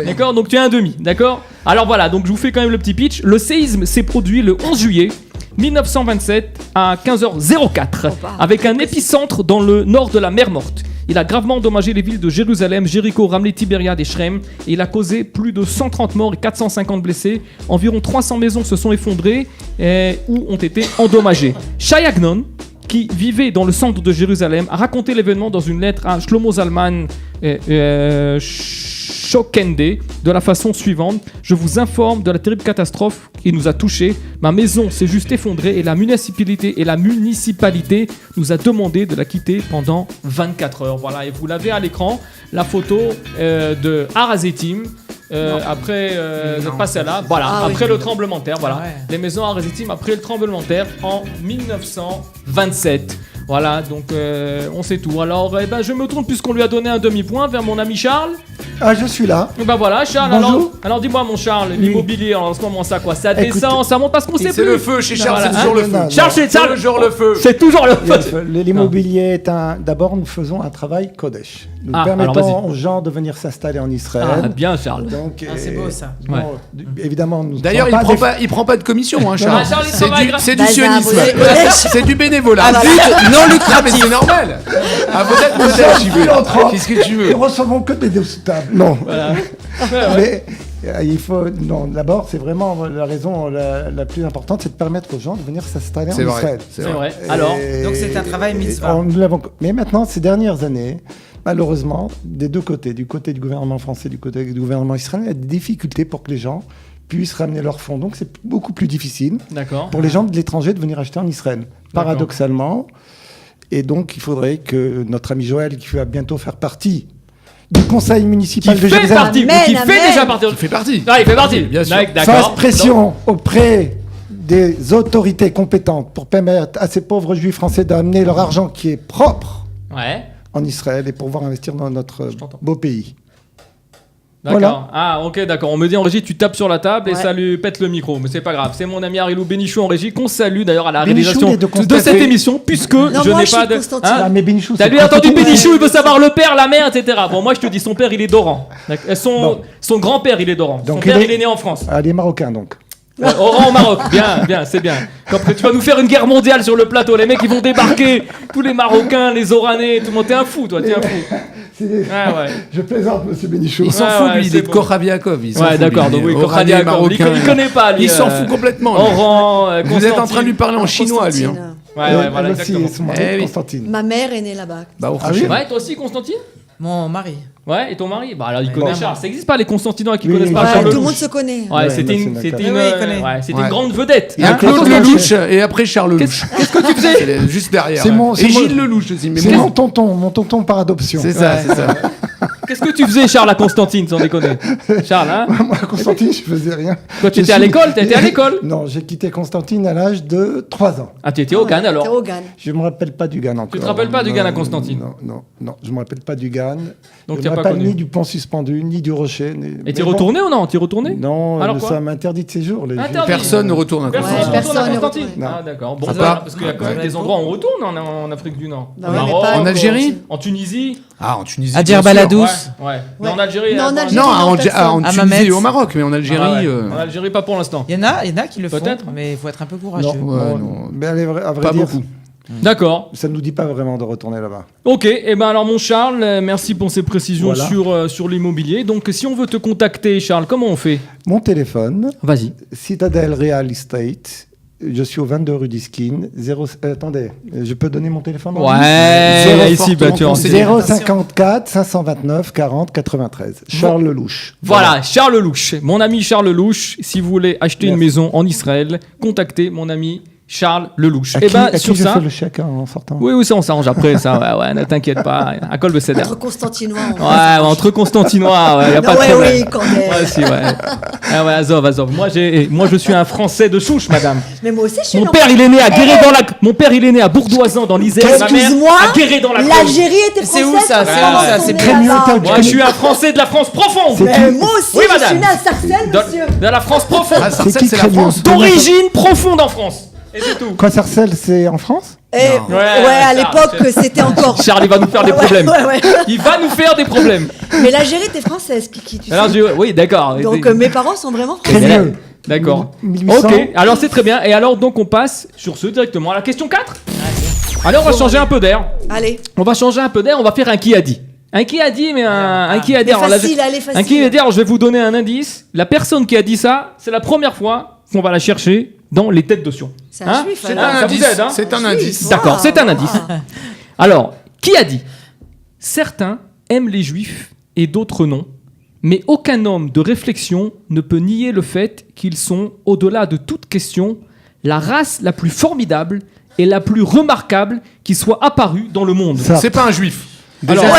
D'accord. Donc tu as un demi. D'accord. Alors voilà. Donc je vous fais quand même le petit pitch. Le séisme s'est produit le 11 juillet 1927 à 15h04 avec un épicentre dans le nord de la mer Morte. Il a gravement endommagé les villes de Jérusalem, Jéricho, Ramleh, Tibériade et Shrem et il a causé plus de 130 morts et 450 blessés. Environ 300 maisons se sont effondrées ou ont été endommagées. Shai Agnon, qui vivait dans le centre de Jérusalem, a raconté l'événement dans une lettre à Shlomo Zalman Shokende de la façon suivante. Je vous informe de la terrible catastrophe qui nous a touchés. Ma maison s'est juste effondrée et la municipalité nous a demandé de la quitter pendant 24 heures. Voilà, et vous l'avez à l'écran, la photo de Har HaZeitim. Après pas celle-là, voilà, Ah oui. après le tremblement de terre, voilà, Ouais. les maisons Har HaZeitim après le tremblement de terre en 1927. Voilà, donc on sait tout. Alors, je me tourne puisqu'on lui a donné un demi-point vers mon ami Charles. Ah, je suis là. Et bah voilà, Charles. Bonjour. Alors dis-moi, mon Charles, Oui. l'immobilier en ce moment, ça quoi? Ça Écoute, descend, ça monte parce qu'on sait C'est plus. le feu chez Charles, Voilà, c'est toujours hein. le feu. Non, Charles, c'est Charles. Toujours le feu. C'est toujours le feu. L'immobilier est un. D'abord, nous faisons un travail Kodesh. Nous Ah, alors, permettons aux gens de venir s'installer en Israël. Ah, bien, Charles. Donc, c'est beau, ça. bon, Ouais. Évidemment, nous. D'ailleurs, sommes il prend pas de commission, hein, Charles. Charles, il C'est travaille du, grâce- c'est du Bazar, sionisme. vous êtes- C'est du bénévolat. À but non Ah, mais lucratif. c'est normal. Ah, vous êtes modeste, j'y veux. Qu'est-ce que tu veux? Nous recevons que des stables. Non. Voilà. Mais il faut. Non, d'abord, c'est vraiment la raison la plus importante, c'est de permettre aux gens de venir s'installer en C'est vrai. Israël. C'est vrai. Alors, Donc c'est un travail mitzvah. Nous l'avons. Mais maintenant, ces dernières années, malheureusement, des deux côtés, du côté du gouvernement français, du côté du gouvernement israélien, il y a des difficultés pour que les gens puissent ramener leurs fonds. Donc, c'est beaucoup plus difficile d'accord. pour les gens de l'étranger de venir acheter en Israël. Paradoxalement. Et donc, il faudrait que notre ami Joël, qui va bientôt faire partie du conseil municipal Qui de fait Jérusalem, partie, ou Amen, qui fait amen. déjà partie. Il fait partie. Ah, il fait partie. Bien sûr. D'accord. fasse pression auprès des autorités compétentes pour permettre à ces pauvres juifs français d'amener leur argent qui est propre Ouais. en Israël et pouvoir investir dans notre t'entends. beau pays. D'accord. Voilà. Ah, ok, d'accord. On me dit en régie, tu tapes sur la table et Ouais. ça lui pète le micro. Mais c'est pas grave. C'est mon ami Arilou Bénichou en régie qu'on salue d'ailleurs à la Bénichou, réalisation il est de de Constantine. cette émission, puisque Non, je moi, n'ai je pas suis de. Constantine. Ah, mais Bénichou, T'as c'est lui entendu Constantine. Bénichou, il veut savoir le père, la mère, etc. Bon, moi je te dis, son père il est d'Oran. D'accord. Son grand-père il est d'Oran. Son Donc, père il est- il est né en France. Ah, les Marocains, donc. Oran au Maroc, bien, c'est bien. Quand tu vas nous faire une guerre mondiale sur le plateau, les mecs ils vont débarquer, tous les Marocains, les Oranais, tout le monde. T'es un fou, toi, t'es un fou. Ah ouais. Je plaisante, monsieur Bénichou. Il s'en Ouais, fout, ouais, lui, il c'est est de bon. Korabiakov. Ouais, d'accord. Donc oui, Koradia Yaakov, il connaît pas lui. Il s'en fout complètement. lui. Oran, Vous êtes en train de lui parler en chinois, lui. hein. Ouais, voilà, elle aussi, exactement. son mari, Eh oui. Constantine. Ma mère est née là-bas. Bah, au Ah oui. prochain. Ouais, toi aussi, Constantine? Mon mari. Ouais, et ton mari? Bah alors il Ouais. connaît Bon. Charles. Ça existe pas les Constantinois qui Oui, connaissent oui, pas Ah, Ouais, Charles tout le Lelouch. monde se connaît. Ouais, Ouais, c'était bah, une, c'est c'était d'accord. une, Oui, il connaît. c'était Ouais. une grande vedette. Il y a Hein, Claude Constantine. Lelouch et après Charles Lelouch. Qu'est-ce que tu faisais? C'est juste derrière. C'est mon- Et c'est Gilles mon- Lelouch aussi. Mais C'est bon, mon tonton par adoption. c'est ça, c'est ça. Qu'est-ce que tu faisais, Charles, à Constantine, sans déconner? Charles, hein? Moi, Constantine, je faisais rien. Toi, tu Je étais à suis- l'école? T'as été à l'école? Non, j'ai quitté Constantine à l'âge de 3 ans. Ah, tu étais au Cannes T'es alors? au Ghan. Je me rappelle pas du GAN encore. te rappelles pas du GAN à Constantine? Non, je me rappelle pas du GAN. Donc, je t'as me pas rappelle connu. ni du pont suspendu, ni du rocher. Et t'es retourné ou non? T'es retourné? Non, Alors quoi ça m'interdit de séjour. Les Interdit. Juifs. Personne ne retourne à Personne Ouais, ne Constantine. retourne à personne n'est Constantine. retourné. Ah d'accord. Bon, À ça, part- parce qu'il y a quand même Ouais. des endroits où on retourne en Afrique du Nord. Bah Au ouais, mais Maroc, pas en Algérie en Tunisie. Ah, en Tunisie. À bien Djerba sûr. la Douce. Ouais. Mais Ouais. en Algérie. Non, en attends, Algérie, Non, non, en personne. Tunisie Mametz. et au Maroc, mais en Algérie. Ah ouais. En Algérie, pas pour l'instant. Il y en a qui le font, Peut-être. mais il faut être un peu courageux. Non, Ouais, non. non. Mais à vrai Pas dire, beaucoup. D'accord. ça ne nous dit pas vraiment de retourner là-bas. Ok. Et ben alors mon Charles, merci pour ces précisions Voilà. sur l'immobilier. Donc si on veut te contacter, Charles, comment on fait? Mon téléphone, Vas-y. Citadel Real Estate. Je suis au 22 rue d'Iskin. Attendez, je peux donner mon téléphone en ligne Ouais. Zéro Ici, bah, tu en fortement sais. 054 529 40 93. Charles Lelouch. Voilà, Charles Lelouch. Mon ami Charles Lelouch. Si vous voulez acheter une Merci. maison en Israël, contactez mon ami Charles Lelouch. À Et qui, ben à qui sur je ça. fais le chèque en sortant? Oui, ça on s'arrange après, ça, ouais, ne t'inquiète pas, à col de cédère. Entre Constantinois. Ouais, entre Constantinois, il y a pas de ouais, problème. oui, quand même. Ouais, si, ouais. Ah ouais, Azov. Moi, je suis un Français de souche, madame. Mais moi aussi, je suis Mon une père, il est né à Mon père, il est né à Bourdoisan, dans l'Isère. et ma mère Excuse-moi, à Guéret, dans la Creuse. l'Algérie était C'est française. où ça quand C'est on où ça est C'est né très mieux, là-bas. t'as- Moi, je suis un Français de la France profonde. C'est Mais moi aussi, Oui, je madame. suis né à Sarcelles, monsieur. De la France profonde. Ah, C'est Sarcelles, qui c'est la Crémieux France. D'origine profonde en France. Et c'est tout. Quoi, Sarcelles, c'est en France? Eh, Non. ouais, à l'époque, c'était encore. Charles, il va nous faire des Ouais, problèmes. ouais. Il va nous faire des problèmes. Mais l'Algérie était française, Kiki, tu Alors, sais. oui, d'accord. Donc mes parents sont vraiment Très français. Crémieux. D'accord. 1800. Ok, alors c'est très bien. Et alors, donc, on passe sur ce directement à la question 4. Alors, on va changer un peu d'air. Allez, On va changer un peu d'air. On va faire un qui a dit. Un qui a dit, mais un qui a dit. elle est Alors là, facile, elle est facile. un qui a dit, alors je vais vous donner un indice. La personne qui a dit ça, c'est la première fois qu'on va la chercher dans les têtes de Sion. C'est un juif, C'est alors. un Ça vous indice. aide, hein C'est un indice. D'accord, Ah, c'est un indice. ah. Alors, qui a dit? Certains aiment les juifs et d'autres non. Mais aucun homme de réflexion ne peut nier le fait qu'ils sont, au-delà de toute question, la race la plus formidable et la plus remarquable qui soit apparue dans le monde. Sartre. C'est pas un juif. Alors, Déjà,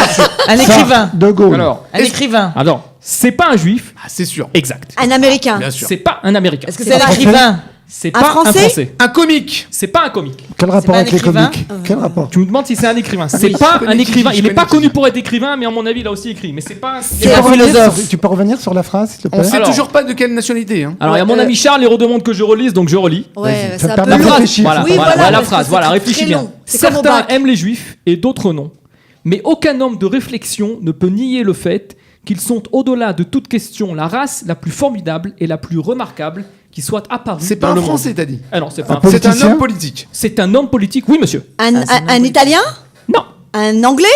Un écrivain. De Gaulle. Un écrivain. c'est pas un juif, ah, c'est sûr. exact. Un Américain. Bien sûr. C'est pas un américain. Est-ce que C'est c'est un pas écrivain? C'est Un pas un Français français. Un comique. C'est pas un comique. Quel rapport pas un avec les écrivain comiques? Quel rapport? Tu me demandes si c'est un écrivain. C'est Oui, pas je connais un Kiki, écrivain. je Il est connais pas Kiki. connu pour être écrivain, mais à mon avis, il a aussi écrit. Mais c'est pas. C'est un philosophe. Tu peux revenir sur la phrase, s'il te On plaît? sait Alors. toujours pas de quelle nationalité. Hein. Alors, il y a mon ami Charles, il redemande que je relise, donc je relis. Ouais, Vas-y. c'est Ça un me peu permet de long. réfléchir. Voilà, Oui, voilà, voilà, la parce que phrase, c'est voilà, très réfléchis bien. long. C'est comme au Certains bac. aiment les juifs et d'autres non. Mais aucun homme de réflexion ne peut nier le fait qu'ils sont au-delà de toute question la race la plus formidable et la plus remarquable qui soit apparue C'est dans pas un le monde. français, t'as dit. Ah non, c'est pas un Un C'est un politicien homme politique. C'est un homme politique, oui monsieur. Un Italien. Non, Un Anglais.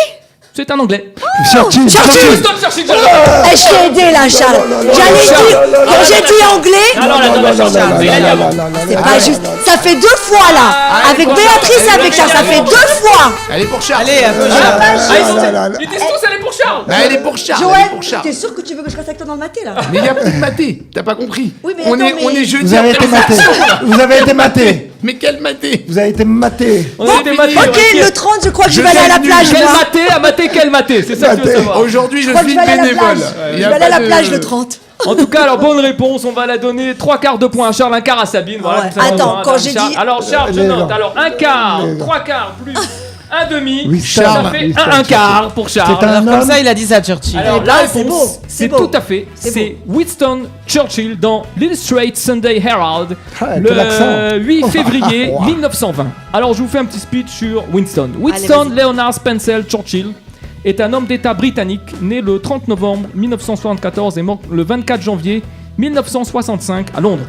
c'est un anglais. Churchill. Stop, Churchill, Eh, je t'ai aidé là, Charles. J'allais dire, quand j'ai dit anglais, Alors, la donne à Charles, il a dit avant. c'est pas juste. Ça fait 2 fois là. Avec Béatrice et avec Charles, ça fait 2 fois. Elle est pour Charles. Allez, un peu Ah, Charles. ils étaient tous allés pour Charles. Bah, elle est pour Charles. Elle Joël, est pour Charles. t'es sûr que tu veux que je reste avec toi dans le maté là? Mais il y a plus de maté. T'as pas compris. Oui, mais on attends, est mais- jeudi. Vous avez été maté. Vous avez été maté. Mais quel maté? Vous avez été maté. On a été matés. Ok, le 30, je crois que je vais aller à la t'ai plage. Quel moi. maté à mater, quel maté? C'est ça que tu veux Maté. savoir. Aujourd'hui, je Je crois que suis je vais aller à la bénévole. plage. Il Je y vais a aller à pas la de- plage le 30. En tout cas, alors bonne réponse, on va la donner 3/4 de points à Charles, 1/4 à Sabine. Voilà, Ouais. comme ça, on Attends, aura quand un j'ai Charles. dit- Alors Charles, je Les note. gens. Alors 1/4, Les gens. 3/4 plus 1/2. Oui, ça Charles. fait Oui, un Charles. 1/4 pour Charles. C'est un Alors comme homme. ça, il a dit ça à Churchill. Alors Eh la ben, c'est réponse, beau, c'est c'est beau. tout à fait, c'est Winston Churchill dans l'Illustrated Sunday Herald Ah, quel accent. le 8 février Wow. 1920. Alors je vous fais un petit speech sur Winston. Winston vas-y. Leonard Spencer Churchill est un homme d'État britannique né le 30 novembre 1974 et mort le 24 janvier 1965 à Londres.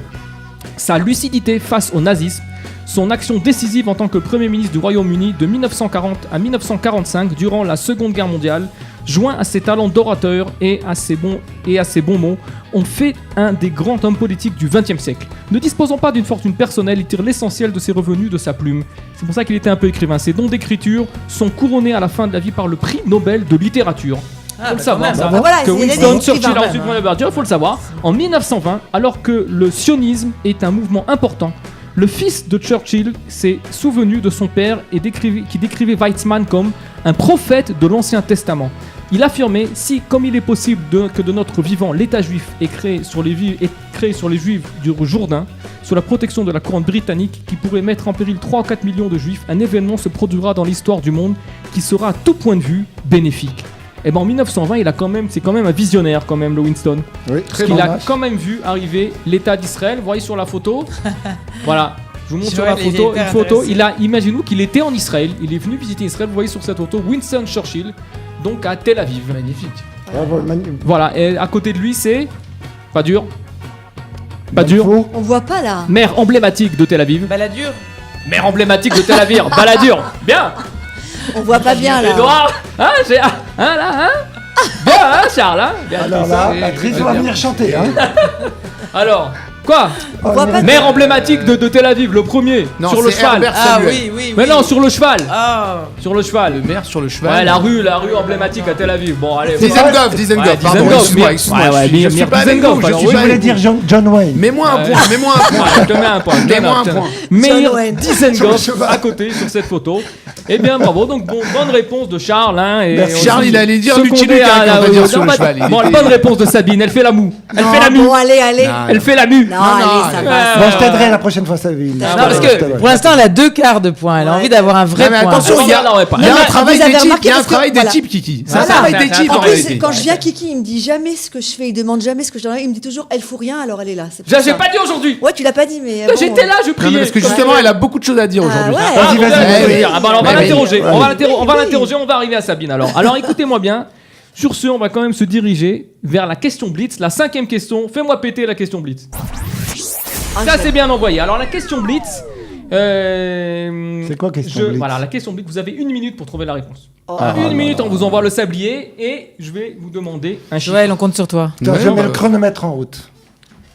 Sa lucidité face au nazisme, son action décisive en tant que Premier ministre du Royaume-Uni de 1940 à 1945 durant la Seconde Guerre mondiale, joint à ses talents d'orateur et à ses bons mots, ont fait un des grands hommes politiques du XXe siècle. Ne disposant pas d'une fortune personnelle, il tire l'essentiel de ses revenus de sa plume. C'est pour ça qu'il était un peu écrivain. Ses dons d'écriture sont couronnés à la fin de la vie par le prix Nobel de littérature. Faut le savoir, ça. Voilà, Que c'est Winston écrivain. Churchill a reçu le prix Nobel, il faut le savoir. En 1920, alors que le sionisme est un mouvement important, le fils de Churchill s'est souvenu de son père et qui décrivait Weizmann comme un prophète de l'Ancien Testament. Il affirmait, si comme il est possible que de notre vivant l'État juif est créé sur les Juifs du Jourdain, sous la protection de la couronne britannique qui pourrait mettre en péril 3 ou 4 millions de juifs, un événement se produira dans l'histoire du monde qui sera à tout point de vue bénéfique. Et ben en 1920, c'est quand même un visionnaire quand même, le Winston. Oui, Parce qu'il a quand même vu arriver l'État d'Israël. Vous voyez sur la photo. Voilà. Je vous montre sur la photo une photo. Imaginez-vous qu'il était en Israël. Il est venu visiter Israël. Vous voyez sur cette photo Winston Churchill, donc à Tel Aviv. Magnifique. Voilà. Et à côté de lui, c'est pas dur. Pas dur. On voit pas là. Maire emblématique de Tel Aviv. Balladur. Maire emblématique de Tel Aviv. Balladur. Bien. On voit pas bien là. Edouard. Hein, là, hein. Bien, hein, Charles. Hein. Bien, Alors là, Patrice va venir chanter. Hein. Alors, quoi? On voit pas Maire emblématique de Tel Aviv, le premier, Non, sur le c'est cheval. Herbert Ah Samuel. oui. Mais non, sur le cheval. Ah. Sur le cheval. Le maire sur le cheval. Ouais, la rue emblématique à Tel Aviv. Bon, allez. Dizengoff, Ouais, pardon, Dizengoff, excuse-moi, ouais, excuse-moi. ouais, Je suis Mir pas avec Dizengoff, vous, je alors, suis oui, pas Je voulais avec dire vous. John Wayne. Mets-moi un point, mets-moi un point. Ouais, je te mets un point. Mets-moi un point. Meir Wayne. Dizengoff à côté sur cette photo. Eh bien, bravo. Donc, bonne réponse de Charles. Hein, et Merci. Charles, il allait dire Lucky secondé Luke à quand on va dire sur non, le pas- cheval. Bon, la bonne réponse de Sabine. Elle fait la moue. Elle fait la mue. Bon, allez. Non. Elle fait la mue. Non, allez, ça va. Bon, je t'aiderai la prochaine fois, Sabine. Ah, Non, parce Je que t'aiderai. pour l'instant, elle a 2 quarts de point. Elle a Ouais. envie d'avoir un vrai Non, mais point. attention, il y a Non, non, pas. un Non, mais travail vous avez d'équipe, remarqué il y a un parce que- travail voilà. d'équipe, Kiki. C'est un Voilà. travail C'est un d'équipe En en plus, réalité. quand je viens, Kiki, il me dit jamais ce que je fais, il demande jamais ce que je donne. Il me dit toujours, elle fout rien, alors elle est là. C'est pour J'ai ça. pas dit aujourd'hui. Ouais, tu l'as pas dit, mais. bon, J'étais là, je Non, priais. mais parce que justement, elle a beaucoup de choses à dire aujourd'hui. ouais. Ah, Vas-y, bon, vas-y, ben, vas-y. je veux dire. Ah, bah, alors, on va Mais oui. l'interroger. On va Oui. l'interroger. On va arriver à Sabine alors. Alors, écoutez-moi bien. Sur ce, on va quand même se diriger vers la question Blitz, la 5e question. Fais-moi péter la question Blitz. Ça, c'est bien envoyé. Alors, la question Blitz. C'est quoi, question Blitz Voilà, la question Blitz. Vous avez 1 minute pour trouver la réponse. Oh. Une minute, on vous envoie le sablier et je vais vous demander un chiffre. Joël, on compte sur toi. Attends, je mets le chronomètre en route.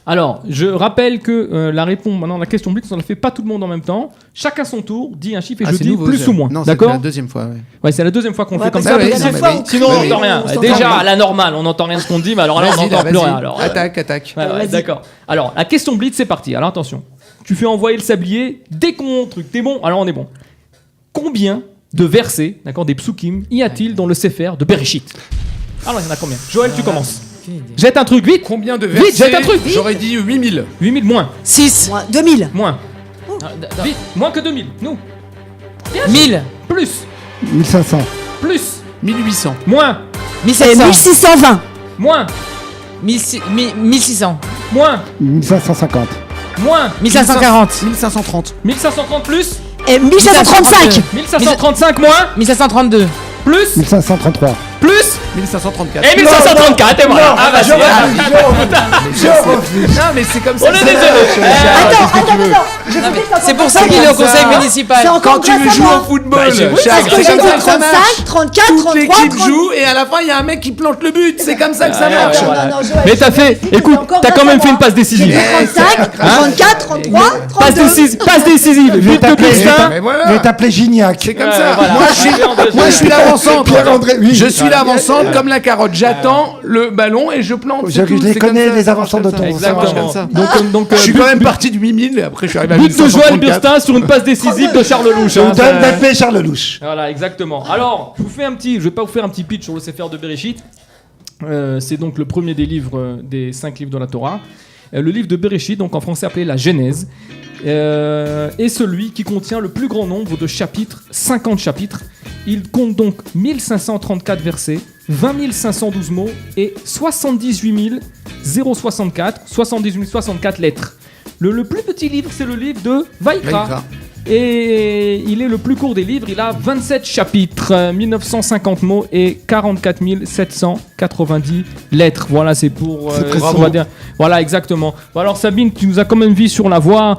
Alors, je rappelle que la réponse, maintenant la question Blitz, on ne la fait pas tout le monde en même temps. Chacun son tour, dit un chiffre et Ah, je c'est dis nouveau, plus ça. ou moins. Non, c'est D'accord la deuxième fois. Ouais. Ouais, c'est la deuxième fois qu'on le Ouais, fait comme parce ça. que la oui, dernière non, fois, mais on- oui. Sinon, on Oui, n'entend rien. on s'entend Déjà, rien. à la normale, on n'entend rien de ce qu'on dit, mais alors là, on Vas-y, n'entend là, plus vas-y. rien. Alors, Attaque. ouais, Vas-y. d'accord. Alors, la question Blitz, c'est parti. Alors, attention. Tu fais envoyer le sablier. Dès qu'on truc, t'es bon. Alors, on est bon. Combien de versets, d'accord, des psukim, y a-t-il dans le Sefer de Bereshit? Alors, il y en a combien? Joël, tu commences. Jette un truc, vite. Combien de Vite, versets? jette un truc. J'aurais dit 8000. 8000 moins. 6. Moi, 2000. Moins. Vite. Moins que 2000. Nous. 1000. Plus. 1500. Plus. 1800. Moins. 1700. 1620. Moins. 1600. Moins. 1550. Moins. 1540. 1530. 1530 plus. Et 1535. 1535 moins. 1532. Plus. 1533. Plus. 1534. Et 1534. Et voilà. Ah, bah, je refuse. Non, mais c'est comme ça. on est désolé. Attends. C'est pour ça qu'il est au conseil municipal. C'est encore Quand tu grâce à joues moi. au football, Bah, j'ai vu, Charles, Parce que c'est j'ai comme dit ça que ça marche. 35, 34, Toute 33, l'équipe 30. joue et à la fin il y a un mec qui plante le but. C'est comme ça que ça Ouais, marche. ouais, voilà. Non, Joël, Mais t'as fait. Écoute, t'as quand même fait une passe J'ai décisive. dit 35, 34, 33, Passe 32. décisive. Passe décisive. Je vais But de t'appeler- Gustin. Mais Je voilà. vais t'appeler Gignac. C'est comme Ouais, ça. voilà. Moi je suis l'avant-centre. Pierre-André, oui. Je suis l'avant-centre comme la carotte. J'attends le ballon et je plante. Je c'est tout. les C'est connais, comme ça, les ça avancants marche de comme ton- ça. Ça marche Exactement. comme ça. Donc, Je suis quand même parti de 8000 et après je suis arrivé à but de Joël 1534. Burstin sur une passe décisive de Charles Lelouch. Je hein, vous donne ça- d'appeler Charles Lelouch. Voilà, exactement. Alors, je vais pas vous faire un petit pitch sur le Sefer de Bereshit. C'est donc le premier des livres, des 5 livres de la Torah. Le livre de Bereshit, donc en français appelé la Genèse, est celui qui contient le plus grand nombre de chapitres, 50 chapitres. Il compte donc 1534 versets, 20 512 mots et 78 064 lettres. Le plus petit livre, c'est le livre de Vaïkra. Vaïkra. Et il est le plus court des livres, il a 27 chapitres, 1950 mots et 44 790 lettres. Voilà, c'est pour... C'est précis. on va dire. Voilà, exactement. Bon, alors Sabine, tu nous as quand même mis sur la voie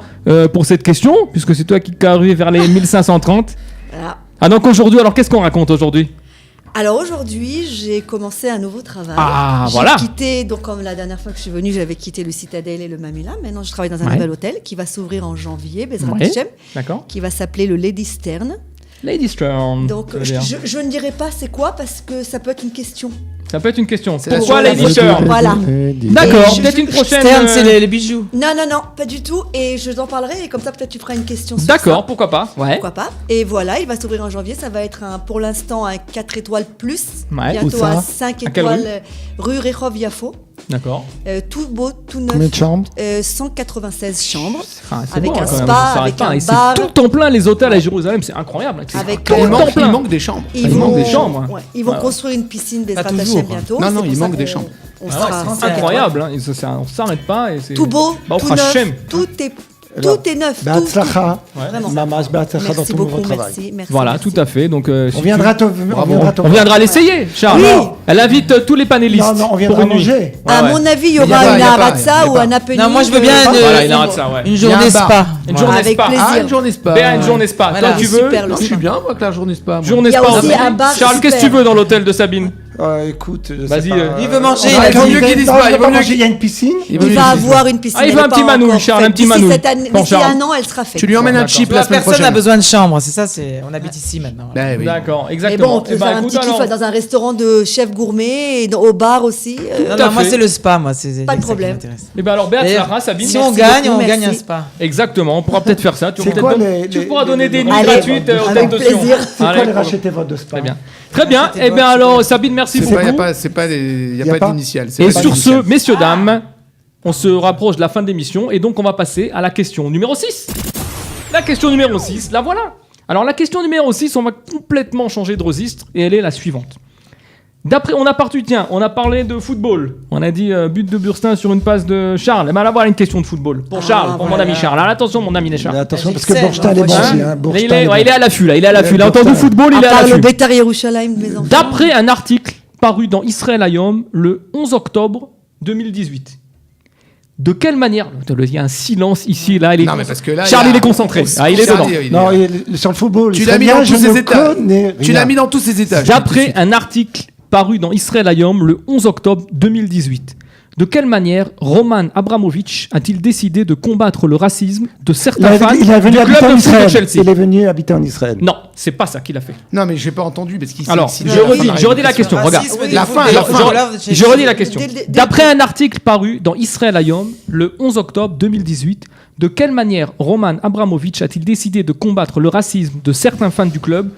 pour cette question, puisque c'est toi qui es arrivé vers les 1530. Voilà. Ah donc aujourd'hui, alors qu'est-ce qu'on raconte aujourd'hui? Alors aujourd'hui, j'ai commencé un nouveau travail. Ah, j'ai voilà. quitté, donc comme la dernière fois que je suis venue, j'avais quitté le Citadel et le Mamela. Maintenant, je travaille dans un Ouais. nouvel hôtel qui va s'ouvrir en janvier, Bezrat Ouais. Hashem, D'accord. qui va s'appeler le Lady Stern. Lady Stern. Donc ça veut dire. je ne dirai pas c'est quoi parce que ça peut être une question. Ça peut être une question. C'est la Pourquoi chose. Lady Stern? Voilà. D'accord, Et peut-être une prochaine. Stern, c'est les bijoux. Non, pas du tout. Et je t'en parlerai et comme ça peut-être tu feras une question sur D'accord, ça. pourquoi pas. Ouais. Pourquoi pas. Et voilà, il va s'ouvrir en janvier. Ça va être pour l'instant un 4 étoiles plus. Ouais. Où Bientôt ça un 5 À quelle étoiles rue Rehov Yafo. D'accord. Tout beau, tout Combien neuf. de chambres 196 chambres. Ah, c'est Avec bon, un quand même, spa, ça s'arrête avec pas. un Et c'est bar. tout le temps plein les hôtels à Jérusalem, c'est incroyable. C'est Avec, tout Il le temps manque, plein. il manque des chambres. Ils Il manque vont, des chambres. ouais, ils vont Ouais. construire une piscine des Pas Hashem toujours. bientôt. Non, C'est il pour ça manque des qu'on- chambres. On Ah sera ouais, c'est incroyable, hein. On s'arrête pas. Et c'est... tout beau, Bah, tout Baruch neuf, Hashem. tout est neuf. Be'atzlacha. Vraiment. Mamash be'atzlacha dans Merci ton nouveau beaucoup, travail. merci. Voilà, merci. tout à fait. Donc, si On tu- viendra te On viendra l'essayer, Charles. Oui. Elle invite tous les panélistes. Non, on pour viendra une nuit. manger. À Ouais, ouais. mon avis, il y Mais y a aura pas, une y a pas, aratza y a ou pas. un happening. Non, moi, je veux bien Voilà, il arrête ça, ouais. Une Il y a journée un bar. spa. Une Voilà. journée Avec spa. plaisir. Ah, une journée spa. Béa, une journée spa. Voilà. Toi, tu veux Super, le Non, je suis bien, moi, que la journée spa. moi. journée Il y a spa aussi aussi. un bar Charles, qu'est-ce que tu super. veux dans l'hôtel de Sabine? Écoute, je Vas-y, sais pas, il veut manger, on va il a dit. Mieux qu'il dise Non, pas, je il veux vaut pas mieux manger, qu'il- il y a une piscine. Il vaut Il mieux va qu'il- avoir une piscine. Ah, il veut elle un est petit pas manouille, encore Charles, faite. un petit D'ici manouille. cette année- Bon, D'ici Charles. un an, elle sera faite. Tu lui emmènes un D'accord. chip la La semaine personne a prochaine. besoin de chambre, c'est ça, on habite ici maintenant. Ben oui. D'accord, Mais exactement. bon, on peut Eh ben, faire un écoute, petit kiff alors, dans un restaurant de chef gourmet, et au bar aussi. Non, à non, moi fait. c'est le spa, moi. C'est Pas de ça qui problème. m'intéresse. eh ben alors, Béa, D'ailleurs, Sarah, Sabine. Si on merci gagne, beaucoup, on gagne un merci. spa. Exactement, on pourra peut-être faire ça. C'est quoi les- Tu les- pourras donner des nuits Allez, gratuites aux avec têtes de Sion. plaisir. C'est quoi Allez, les racheter votre de spa Très bien. Très bien. C'était Eh bon, bien super. alors, Sabine, merci Il n'y beaucoup. a pas d'initial. c'est Et pas sur d'initial. ce, messieurs, dames, on se rapproche de la fin de l'émission et donc on va passer à la question numéro 6. La question numéro 6, la voilà. Alors la question numéro 6, on va complètement changer de registre et elle est la suivante. D'après, on a parlé de football. On a dit but de Burstin sur une passe de Charles. Et ben là, voilà une question de football. Pour Charles, pour mon voilà. ami Charles. Alors attention, mon ami Charles. Mais attention, J'y parce que sais, Bourgetin, il est bon hein. aussi. Là, Bourgetin, il est à l'affût, là. Il est à l'affût. Il a Bourgetin. entendu football, il est À à part le l'affût. Betar Yerushalayim de mes enfants. D'après un article paru dans Israël Hayom le 11 octobre 2018. De quelle manière... Il y a un silence ici, là. Non, mais parce que là. Charles, il est concentré. Ah, il est dedans. Non, sur le football, Tu l'as mis dans tous ses états. Tu Tu l'as mis dans tous ses étages. D'après un article paru dans Israël Hayom le 11 octobre 2018. De quelle manière Roman Abramovich a-t-il décidé de combattre le racisme de certains fans Il est du venu club habiter en de foot de Israël. Chelsea? Il est venu habiter en Israël. Non, c'est pas ça qu'il a fait. Non, mais j'ai pas entendu parce qu'il. Alors, s'il- je s'il- redis la question. Regarde. Racisme Oui. des La foot- fin, des la fin. footballeurs de Chelsea. Je redis la question. Dès- D'après un article paru dans Israël Hayom le 11 octobre 2018, de quelle manière Roman Abramovich a-t-il décidé de combattre le racisme de certains fans du club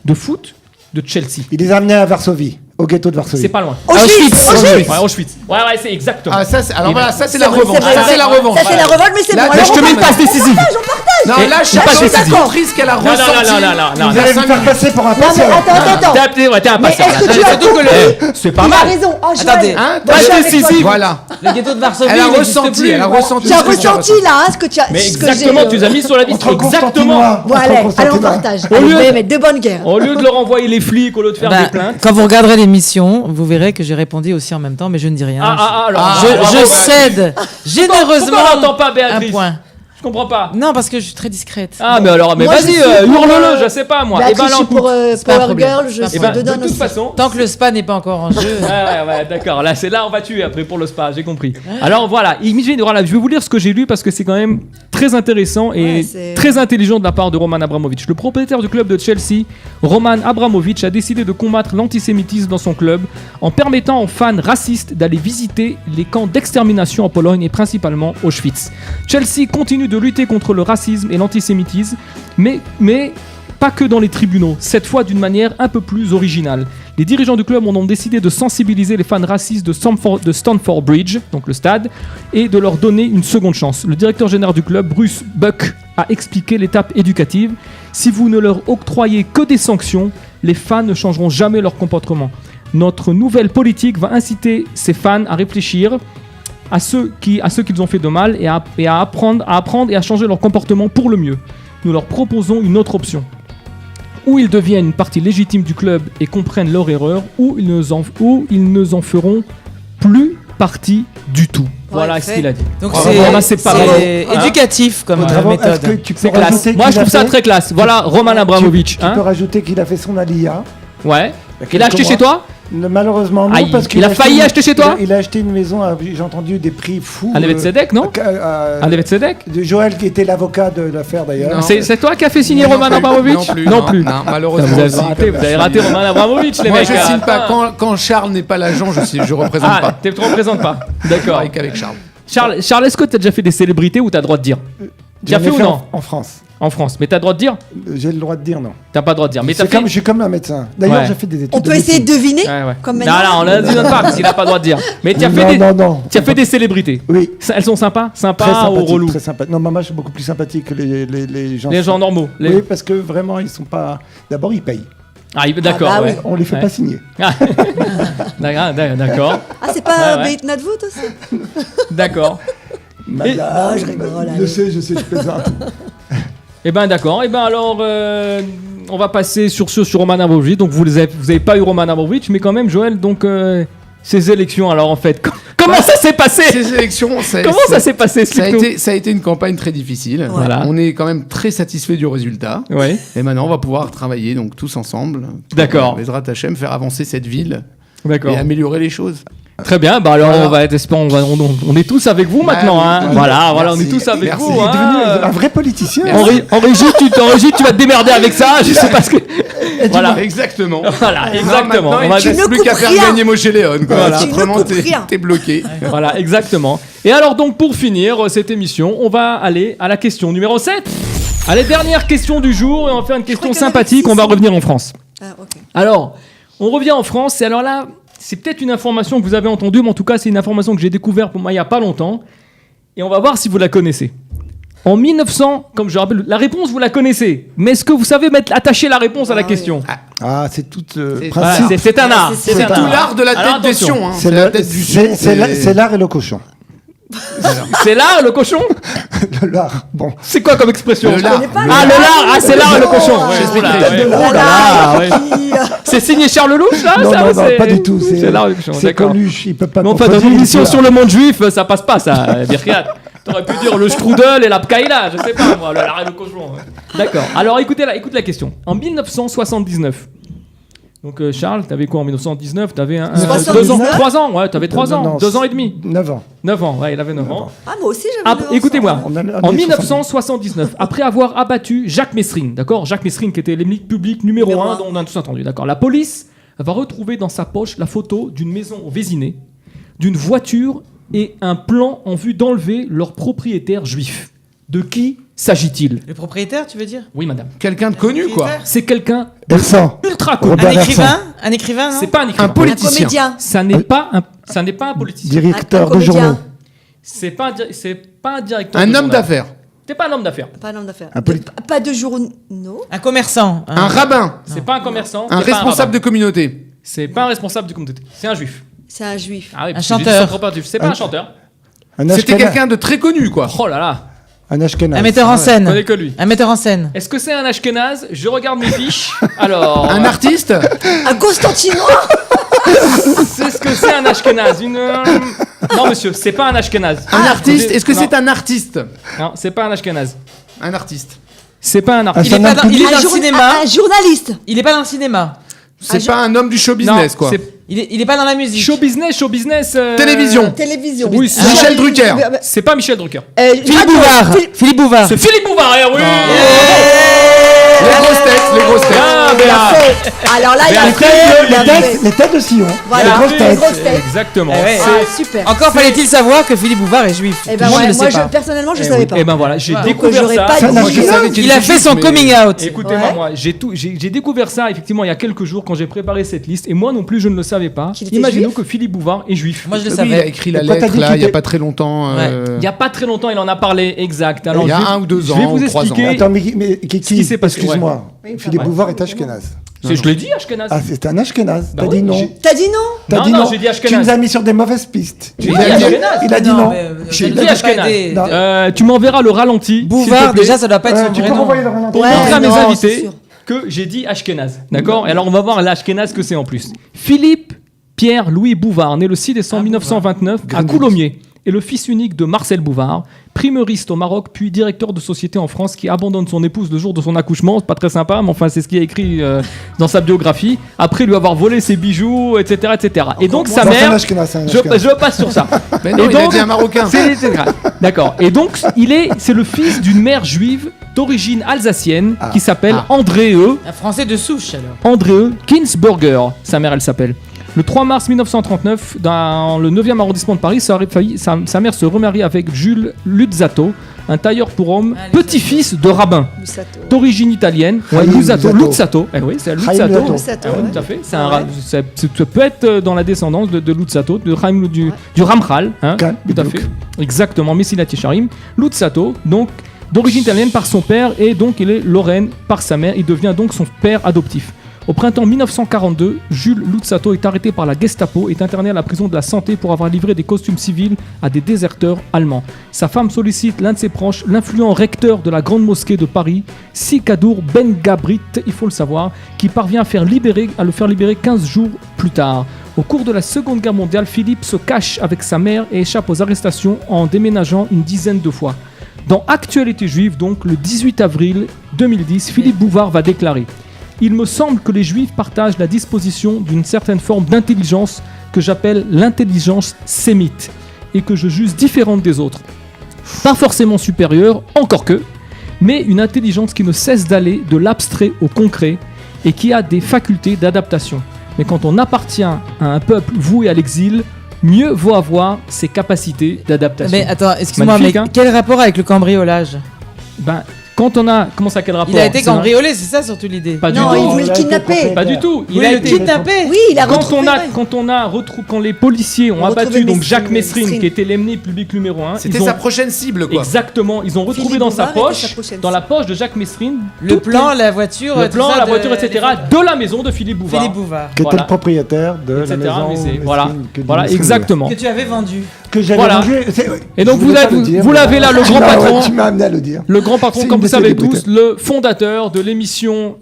de foot de Chelsea? Il les a amenés à Varsovie, au ghetto de Varsovie. C'est pas loin. Auschwitz. Ouais, Auschwitz. Ouais, c'est exactement. Ah, ça, c'est- alors Et voilà, ben, ça c'est C'est la vrai, revanche. c'est vrai, Ça c'est la revanche. Ça, c'est la revanche, mais c'est Là, bon. mais Alors, je te on mets une partage, passe décisive. on partage. Non, là, je pas suis décisif. comprise qu'elle a Non, non, ressenti. non, Vous allez me faire passer pour un Non, mais patient. attends. T'es un Mais patient. est-ce que tu as Surtout que le- C'est pas Il a mal. raison. Oh, Joël. Attendez. Hein, Moi, je suis Pas avec toi. décisif. Voilà. Le ghetto de Varsovie, Elle a il n'existe ressenti. plus. Elle a ressenti. Tu as ce que ressenti là hein, ce que tu as. Mais ce que exactement, j'ai, tu les as mis sur la liste. Entre Exactement. Constantinois, Bon, entre allez, on Constantinois. partage. Au lieu- Allez, mais de bonne guerre. Au lieu de leur envoyer les flics, au lieu de faire Bah, des plaintes. quand vous regarderez l'émission, vous verrez que j'ai répondu aussi en même temps, mais je ne dis rien. Alors. je bravo, je Béatrice. cède généreusement Pourquoi on n'entend pas un Béatrice? point. Je comprends pas. Non, parce que je suis très discrète. Ah, mais alors, mais Moi, je vas-y, suis pour, hurle-le, je sais pas moi. Béatrice, Et ben, je suis pour c'est pas un Power problème. Girl, C'est je pas un Et ben, te donne de toute aussi. façon. Tant que le spa n'est pas encore en jeu. Ouais, d'accord. Là, on va tuer après pour le spa, j'ai compris. Alors voilà, voilà, je vais vous lire ce que j'ai lu parce que c'est quand même très intéressant et Ouais, c'est- très intelligent de la part de Roman Abramovich. Le propriétaire du club de Chelsea, Roman Abramovich, a décidé de combattre l'antisémitisme dans son club en permettant aux fans racistes d'aller visiter les camps d'extermination en Pologne et principalement Auschwitz. Chelsea continue de lutter contre le racisme et l'antisémitisme, mais pas que dans les tribunaux, cette fois d'une manière un peu plus originale. Les dirigeants du club ont donc décidé de sensibiliser les fans racistes de Stamford Bridge, donc le stade, et de leur donner une seconde chance. Le directeur général du club, Bruce Buck, a expliqué l'étape éducative. Si vous ne leur octroyez que des sanctions, les fans ne changeront jamais leur comportement. Notre nouvelle politique va inciter ces fans à réfléchir à ceux qu'ils ont fait de mal et à apprendre et à changer leur comportement pour le mieux. Nous leur proposons une autre option. Ou ils deviennent une partie légitime du club et comprennent leur erreur, ou ils ne en feront plus partie du tout. Voilà Ouais, ce qu'il a dit. Donc Bravo. c'est Voilà, c'est pas mal. Hein éducatif comme Bravo. Est-ce méthode. que tu peux C'est classe. rajouter Moi, qu'il je a trouve ça fait- très classe. Voilà, Roman Abramovich. Tu Hein peux rajouter qu'il a fait son Aliyah. Ouais. Il a acheté chez toi? Malheureusement, non, Aïe, parce qu'il il a failli acheter chez toi? Il a acheté une maison, j'ai entendu des prix fous. Un Neve Tzedek, non? Un Neve Tzedek? De Joël, qui était l'avocat de l'affaire d'ailleurs. Non. C'est toi qui a fait signer Roman Abramovich? Non plus. Non, malheureusement. Vous avez aussi, raté, comme vous avez la raté fille. Roman Abramovich, les Moi, mecs. je signe pas. Quand Charles n'est pas l'agent, je représente Ah, pas. tu te représentes pas. Je D'accord. travaille qu'avec Charles. Charles, est-ce que tu as déjà fait des célébrités ou tu as le droit de dire? Tu as J'en fait ai ou fait non? en France. En France. Mais tu as le droit de dire? J'ai le droit de dire non. T'as pas le droit de dire. Mais t'as C'est fait. comme, je suis comme un médecin. D'ailleurs, Ouais. j'ai fait des études. On peut essayer de deviner Ouais, ouais. comme Non, maintenant. on ne dit pas parce qu'il n'a pas le droit de dire. Mais tu as fait, Non. Tu as fait des célébrités. Oui. Elles sont sympas? Très Sympas ou sympathique, relous? très sympathique. Non, maman, je suis beaucoup plus sympathique que les gens. Les gens normaux. Oui, parce que vraiment, ils sont pas. D'abord, ils payent. Ah, d'accord. Ah bah ouais. On les fait Ouais. pas signer. Ah. D'accord. Ah, c'est pas Ouais, ouais. Beit Nadvout aussi? D'accord. Madame, je rigole, je sais, je plaisante. Eh ben d'accord. Eh ben alors, on va passer sur Roman Abramovich. Donc vous avez pas eu Roman Abramovich, mais quand même, Joël. Donc ces élections. Alors en fait, comment ça s'est passé? Ces élections, Comment ça s'est passé? ça a été une campagne très difficile. Voilà. On est quand même très satisfait du résultat. Ouais. Et maintenant, on va pouvoir travailler donc tous ensemble. D'accord. Bezrat Hachem, faire avancer cette ville D'accord. et améliorer les choses. Très bien. Bah alors Voilà. on va être on est tous avec vous maintenant. oui, Hein. voilà. Voilà, on Merci. est tous avec Merci. vous. Il est Hein. devenu un vrai politicien. En régie, tu vas te démerder avec ça. Je sais pas ce que. Voilà. Exactement. Voilà, exactement. Maintenant, On va il ne Tu reste ne plus qu'à coupes faire rien. gagner Moshe Léon. quoi. Voilà. Tu ne Autrement, coupes rien. t'es bloqué. Voilà, exactement. Et alors donc pour finir cette émission, on va aller à la question numéro 7. Allez, dernière question du jour et on va faire une question qu'il y en avait sympathique, six. on va revenir en France. Ah, ok. Alors, on revient en France et alors là, c'est peut-être une information que vous avez entendue, mais en tout cas c'est une information que j'ai découverte pour moi il n'y a pas longtemps et on va voir si vous la connaissez. En 1900, comme je rappelle, la réponse vous la connaissez, mais est-ce que vous savez attacher la réponse à la Ah, question? Ah, c'est tout C'est- principe. Voilà, c'est un art. c'est C'est Tout un art. l'art de la Alors, tête des attention. sions. Hein. C'est la le- tête du c'est- sion. c'est l'art et le cochon. C'est l'art le cochon? L'art, bon. C'est quoi comme expression? Le lard. Ah, le lard, c'est l'art et le cochon. Ouais, J'explique. oh là, ouais. Oh Oh là là, ouais. Qui, C'est signé Charles Lelouch là? Non, ça, non, c'est- pas du tout. C'est l'art et le cochon, C'est d'accord. Coluche, il peut pas. Mais enfin, dans une émission sur le monde juif, ça passe pas, ça, Birkiat. T'aurais pu dire le strudel et la pkaïla, je sais pas, moi, le lard et le cochon. Ouais. D'accord. Alors, écoute la question. En 1979, donc Charles, t'avais quoi en 1919? T'avais 2 ans, 79? 3 ans, ouais, t'avais 3 ans, 2 ans et demi. 9 ans. 9 ans, ouais, il avait 9 ans. Ah, moi aussi j'avais. Ah, écoutez-moi, On a- on en est 1979, après avoir abattu Jacques Messrine, d'accord, Jacques Messrine qui était l'ennemi public numéro Numéro 1 un. dont on a tous entendu, d'accord, la police va retrouver dans sa poche la photo d'une maison au Vésinet, d'une voiture et un plan en vue d'enlever leur propriétaire juif. De qui s'agit-il? Le propriétaire, tu veux dire? Oui, madame. Quelqu'un de connu, quoi. C'est quelqu'un Versant. ultra connu. Robert Un Versant. écrivain? Un écrivain, non? C'est pas un écrivain. Un Un politicien. comédien. Ça n'est pas un politicien. Directeur Un de comédien. journaux. C'est pas un directeur. Un de homme journal. d'affaires. C'est pas un homme d'affaires. Pas un homme d'affaires. Un poli- Pas de journaux. Un commerçant. Un rabbin. C'est pas un commerçant. Un c'est pas responsable de rabbin. communauté. C'est pas un responsable de communauté. C'est un juif. C'est un juif. Ah oui, Un parce que j'ai dit chanteur. son propre juif. C'est pas un chanteur. Un C'était Ashkenaz. quelqu'un de très connu, quoi. Oh là là. Un Ashkenaz. Un metteur en Je scène. connais que lui. Un metteur en scène. Est-ce que c'est un Ashkenaz? Je regarde mes fiches. Alors. Un artiste. Un Constantinois. C'est ce que c'est un Ashkenaz. Non, monsieur, c'est pas un Ashkenaz. Un artiste. Est-ce que Non. c'est un artiste? Non, c'est pas un Ashkenaz. Un artiste. C'est pas un Il artiste. est pas dans, il est Un dans le jour- cinéma. Un journaliste. Il est pas dans le cinéma. C'est pas un homme du show business, quoi. c'est Il est pas dans la musique. show business. Télévision. Télévision. Oui, c'est Michel Drucker. C'est pas Michel Drucker. Philippe radio. Bouvard. Philippe Bouvard. C'est Philippe Bouvard, oui. Les grosses têtes, les grosses têtes. Ah, Il a Béa. fait. Alors là, il a Béatrice, fait. il a fait. Les têtes de Sion. Voilà, Les grosses les têtes. grosses têtes. Exactement. Eh ouais. Ah, super. Encore fallait-il savoir que Philippe Bouvard est juif. Eh Tout ben le monde ouais, ne le moi, sait pas. personnellement, je savais pas. Et ben voilà, j'ai Ouais. découvert j'aurais ça. pas Ça, dit. non, Moi, je savais qu'il Il a était fait juif, son mais- coming out. Écoutez-moi, Ouais. moi, j'ai découvert ça effectivement il y a quelques jours quand j'ai préparé cette liste et moi non plus je ne le savais pas. Qu'il était Imaginons juif que Philippe Bouvard est juif. Moi je le Oui, il a savais. écrit la Et toi, t'as lettre, dit là, qu'il il y a était- pas très longtemps. Il y a pas très longtemps, il en a parlé, exact. Alors, Il y a je vais- 1 ou 2 je vais ans, vous ou 3 ans. expliquer. Attends, mais qui s'est passé, Excuse-moi. ouais. Philippe Ouais. Bouvard est Ashkenaz. Je l'ai dit, Ashkenaz. Ah, c'est un Ashkenaz. Bah T'as oui, dit non. j'ai- T'as dit non? T'as Non, dit non, non. j'ai dit Tu Ashkenaz. nous as mis sur des mauvaises pistes. J'ai dit Il a dit- Ashkenaz. Il a dit non. Ça ne dit doit pas Ashkenaz. aider. Non. Tu m'enverras le ralenti. s'il te Bouvard, plaît, déjà, ça doit pas être son Tu vrai peux nom. renvoyer le ralenti. pour montrer à mes non, c'est invités sûr. que j'ai dit Ashkenaz. D'accord. Et alors on va voir l'Ashkenaz que c'est en plus. Philippe Pierre Louis Bouvard, né le 6 décembre 1929 à Coulommiers, est le fils unique de Marcel Bouvard, primeuriste au Maroc, puis directeur de société en France, qui abandonne son épouse le jour de son accouchement. C'est pas très sympa, mais enfin, c'est ce qu'il a écrit dans sa biographie. Après lui avoir volé ses bijoux, etc., etc. Et donc sa mère, je passe sur ça. Mais non, Et il a donc, dit un Marocain. c'est grave. D'accord. Et donc, c'est le fils d'une mère juive d'origine alsacienne qui s'appelle André Un Français de souche alors. André Kinsberger. Sa mère, elle s'appelle. Le 3 mars 1939, dans le 9e arrondissement de Paris, sa mère se remarie avec Jules Luzzato, un tailleur pour hommes, petit-fils de rabbin, d'origine italienne. Luzzato. Eh oui, c'est Luzzato. Luzzato, Tout à fait. Ça peut être dans la descendance de Luzzato, du Ramchal. Hein, tout à fait. Exactement, Messilat Yesharim. Luzzato, donc d'origine italienne par son père, et donc il est lorraine par sa mère. Il devient donc son père adoptif. Au printemps 1942, Jules Luzzato est arrêté par la Gestapo et est interné à la prison de la Santé pour avoir livré des costumes civils à des déserteurs allemands. Sa femme sollicite l'un de ses proches, l'influent recteur de la Grande Mosquée de Paris, Sikadour Ben Gabrit, il faut le savoir, qui parvient à le faire libérer 15 jours plus tard. Au cours de la Seconde Guerre mondiale, Philippe se cache avec sa mère et échappe aux arrestations en déménageant une dizaine de fois. Dans Actualité juive, donc, le 18 avril 2010, Philippe Bouvard va déclarer: il me semble que les Juifs partagent la disposition d'une certaine forme d'intelligence que j'appelle l'intelligence sémite et que je juge différente des autres. Pas forcément supérieure, encore que, mais une intelligence qui ne cesse d'aller de l'abstrait au concret et qui a des facultés d'adaptation. Mais quand on appartient à un peuple voué à l'exil, mieux vaut avoir ses capacités d'adaptation. Mais attends, excuse-moi, mais Magnifique, hein. quel rapport avec le cambriolage? Quand on a... Comment ça, quel rapport? Il a été cambriolé, c'est ça surtout l'idée? Pas du Non, tout. il voulait le kidnapper. Pas du tout. Il a été kidnappé. Oui, il a retrouvé. Quand les policiers ont retrouvé abattu donc Jacques Messrine. Messrine, qui était l'ennemi public numéro 1, C'était sa prochaine cible, quoi. Exactement, ils ont retrouvé Philippe dans sa Bouvard était poche, sa prochaine dans la poche de Jacques Messrine, Le plan, la voiture, le plan, tout ça la voiture, etc. de la maison de Philippe Bouvard. Philippe Bouvard. Qui était Voilà. le propriétaire de la Etc. maison. Mais c'est- Messrine, voilà, que dit voilà, Messrine, exactement. Que tu avais vendu. Que j'avais Voilà. vendu. Et donc Je voulais pas le dire, vous mais l'avez là, le grand patron. Tu m'as amené à le dire. Le grand patron, C'est comme une vous de ses savez députés. tous, le fondateur de l'émission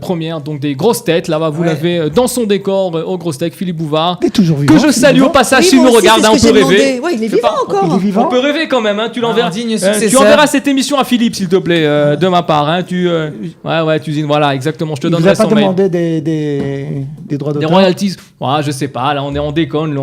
première, donc des grosses têtes. Là-bas, vous Ouais. l'avez dans son décor aux grosses têtes, Philippe Bouvard. Il est toujours vivant. Que je salue au passage Oui, s'il moi nous aussi, regarde, c'est hein, ce on que peut j'ai rêver. demandé. Ouais, il est C'est vivant pas- encore. Il est vivant. On peut rêver quand même, hein, tu l'enverras. Un digne Tu successeur. enverras cette émission à Philippe, s'il te plaît, de ma part. Hein, voilà, exactement. Je te Il vous donnerai a pas son mail. demandé des droits Des d'auteur. royalties, je sais pas, là on déconne, là,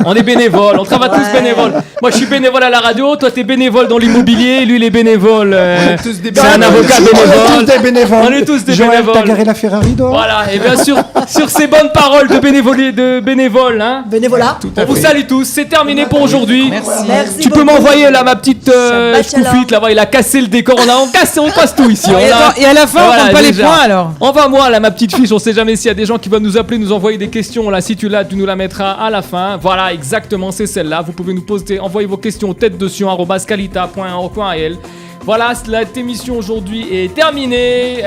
on est bénévole, on travaille tous Ouais. bénévoles. Moi je suis bénévole à la radio, toi t'es bénévole dans l'immobilier, lui il est bénévole. tous des c'est un bénévoles. avocat On est tous bénévole. des bénévoles. On est tous des Joël, bénévoles. t'as garé la Ferrari d'or. Voilà, et bien sûr, sur ces bonnes paroles de bénévoles, hein, Bénévolat. on vous salue tous, c'est terminé pour aujourd'hui. Merci Tu peux beaucoup. m'envoyer là ma petite Shabbat scoufite là-bas, il a cassé le décor, on casse tout ici. Et, attends, et à la fin, on Voilà, compte pas les déjà. points alors. Envoie-moi là ma petite fiche, on sait jamais s'il y a des gens qui vont nous appeler, nous envoyer des questions là, si tu l'as, tu nous la mettras à la fin. Voilà, exactement, c'est celle-là. Vous pouvez nous poster, envoyer vos questions tête de sion @calita.org.al. Voilà, cette émission aujourd'hui est terminée.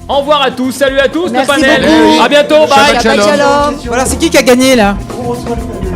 Au revoir à tous, salut à tous, Merci le panel. beaucoup. À bientôt, bye. Shabbat Shabbat shalom. Voilà, c'est qui a gagné là? On reçoit le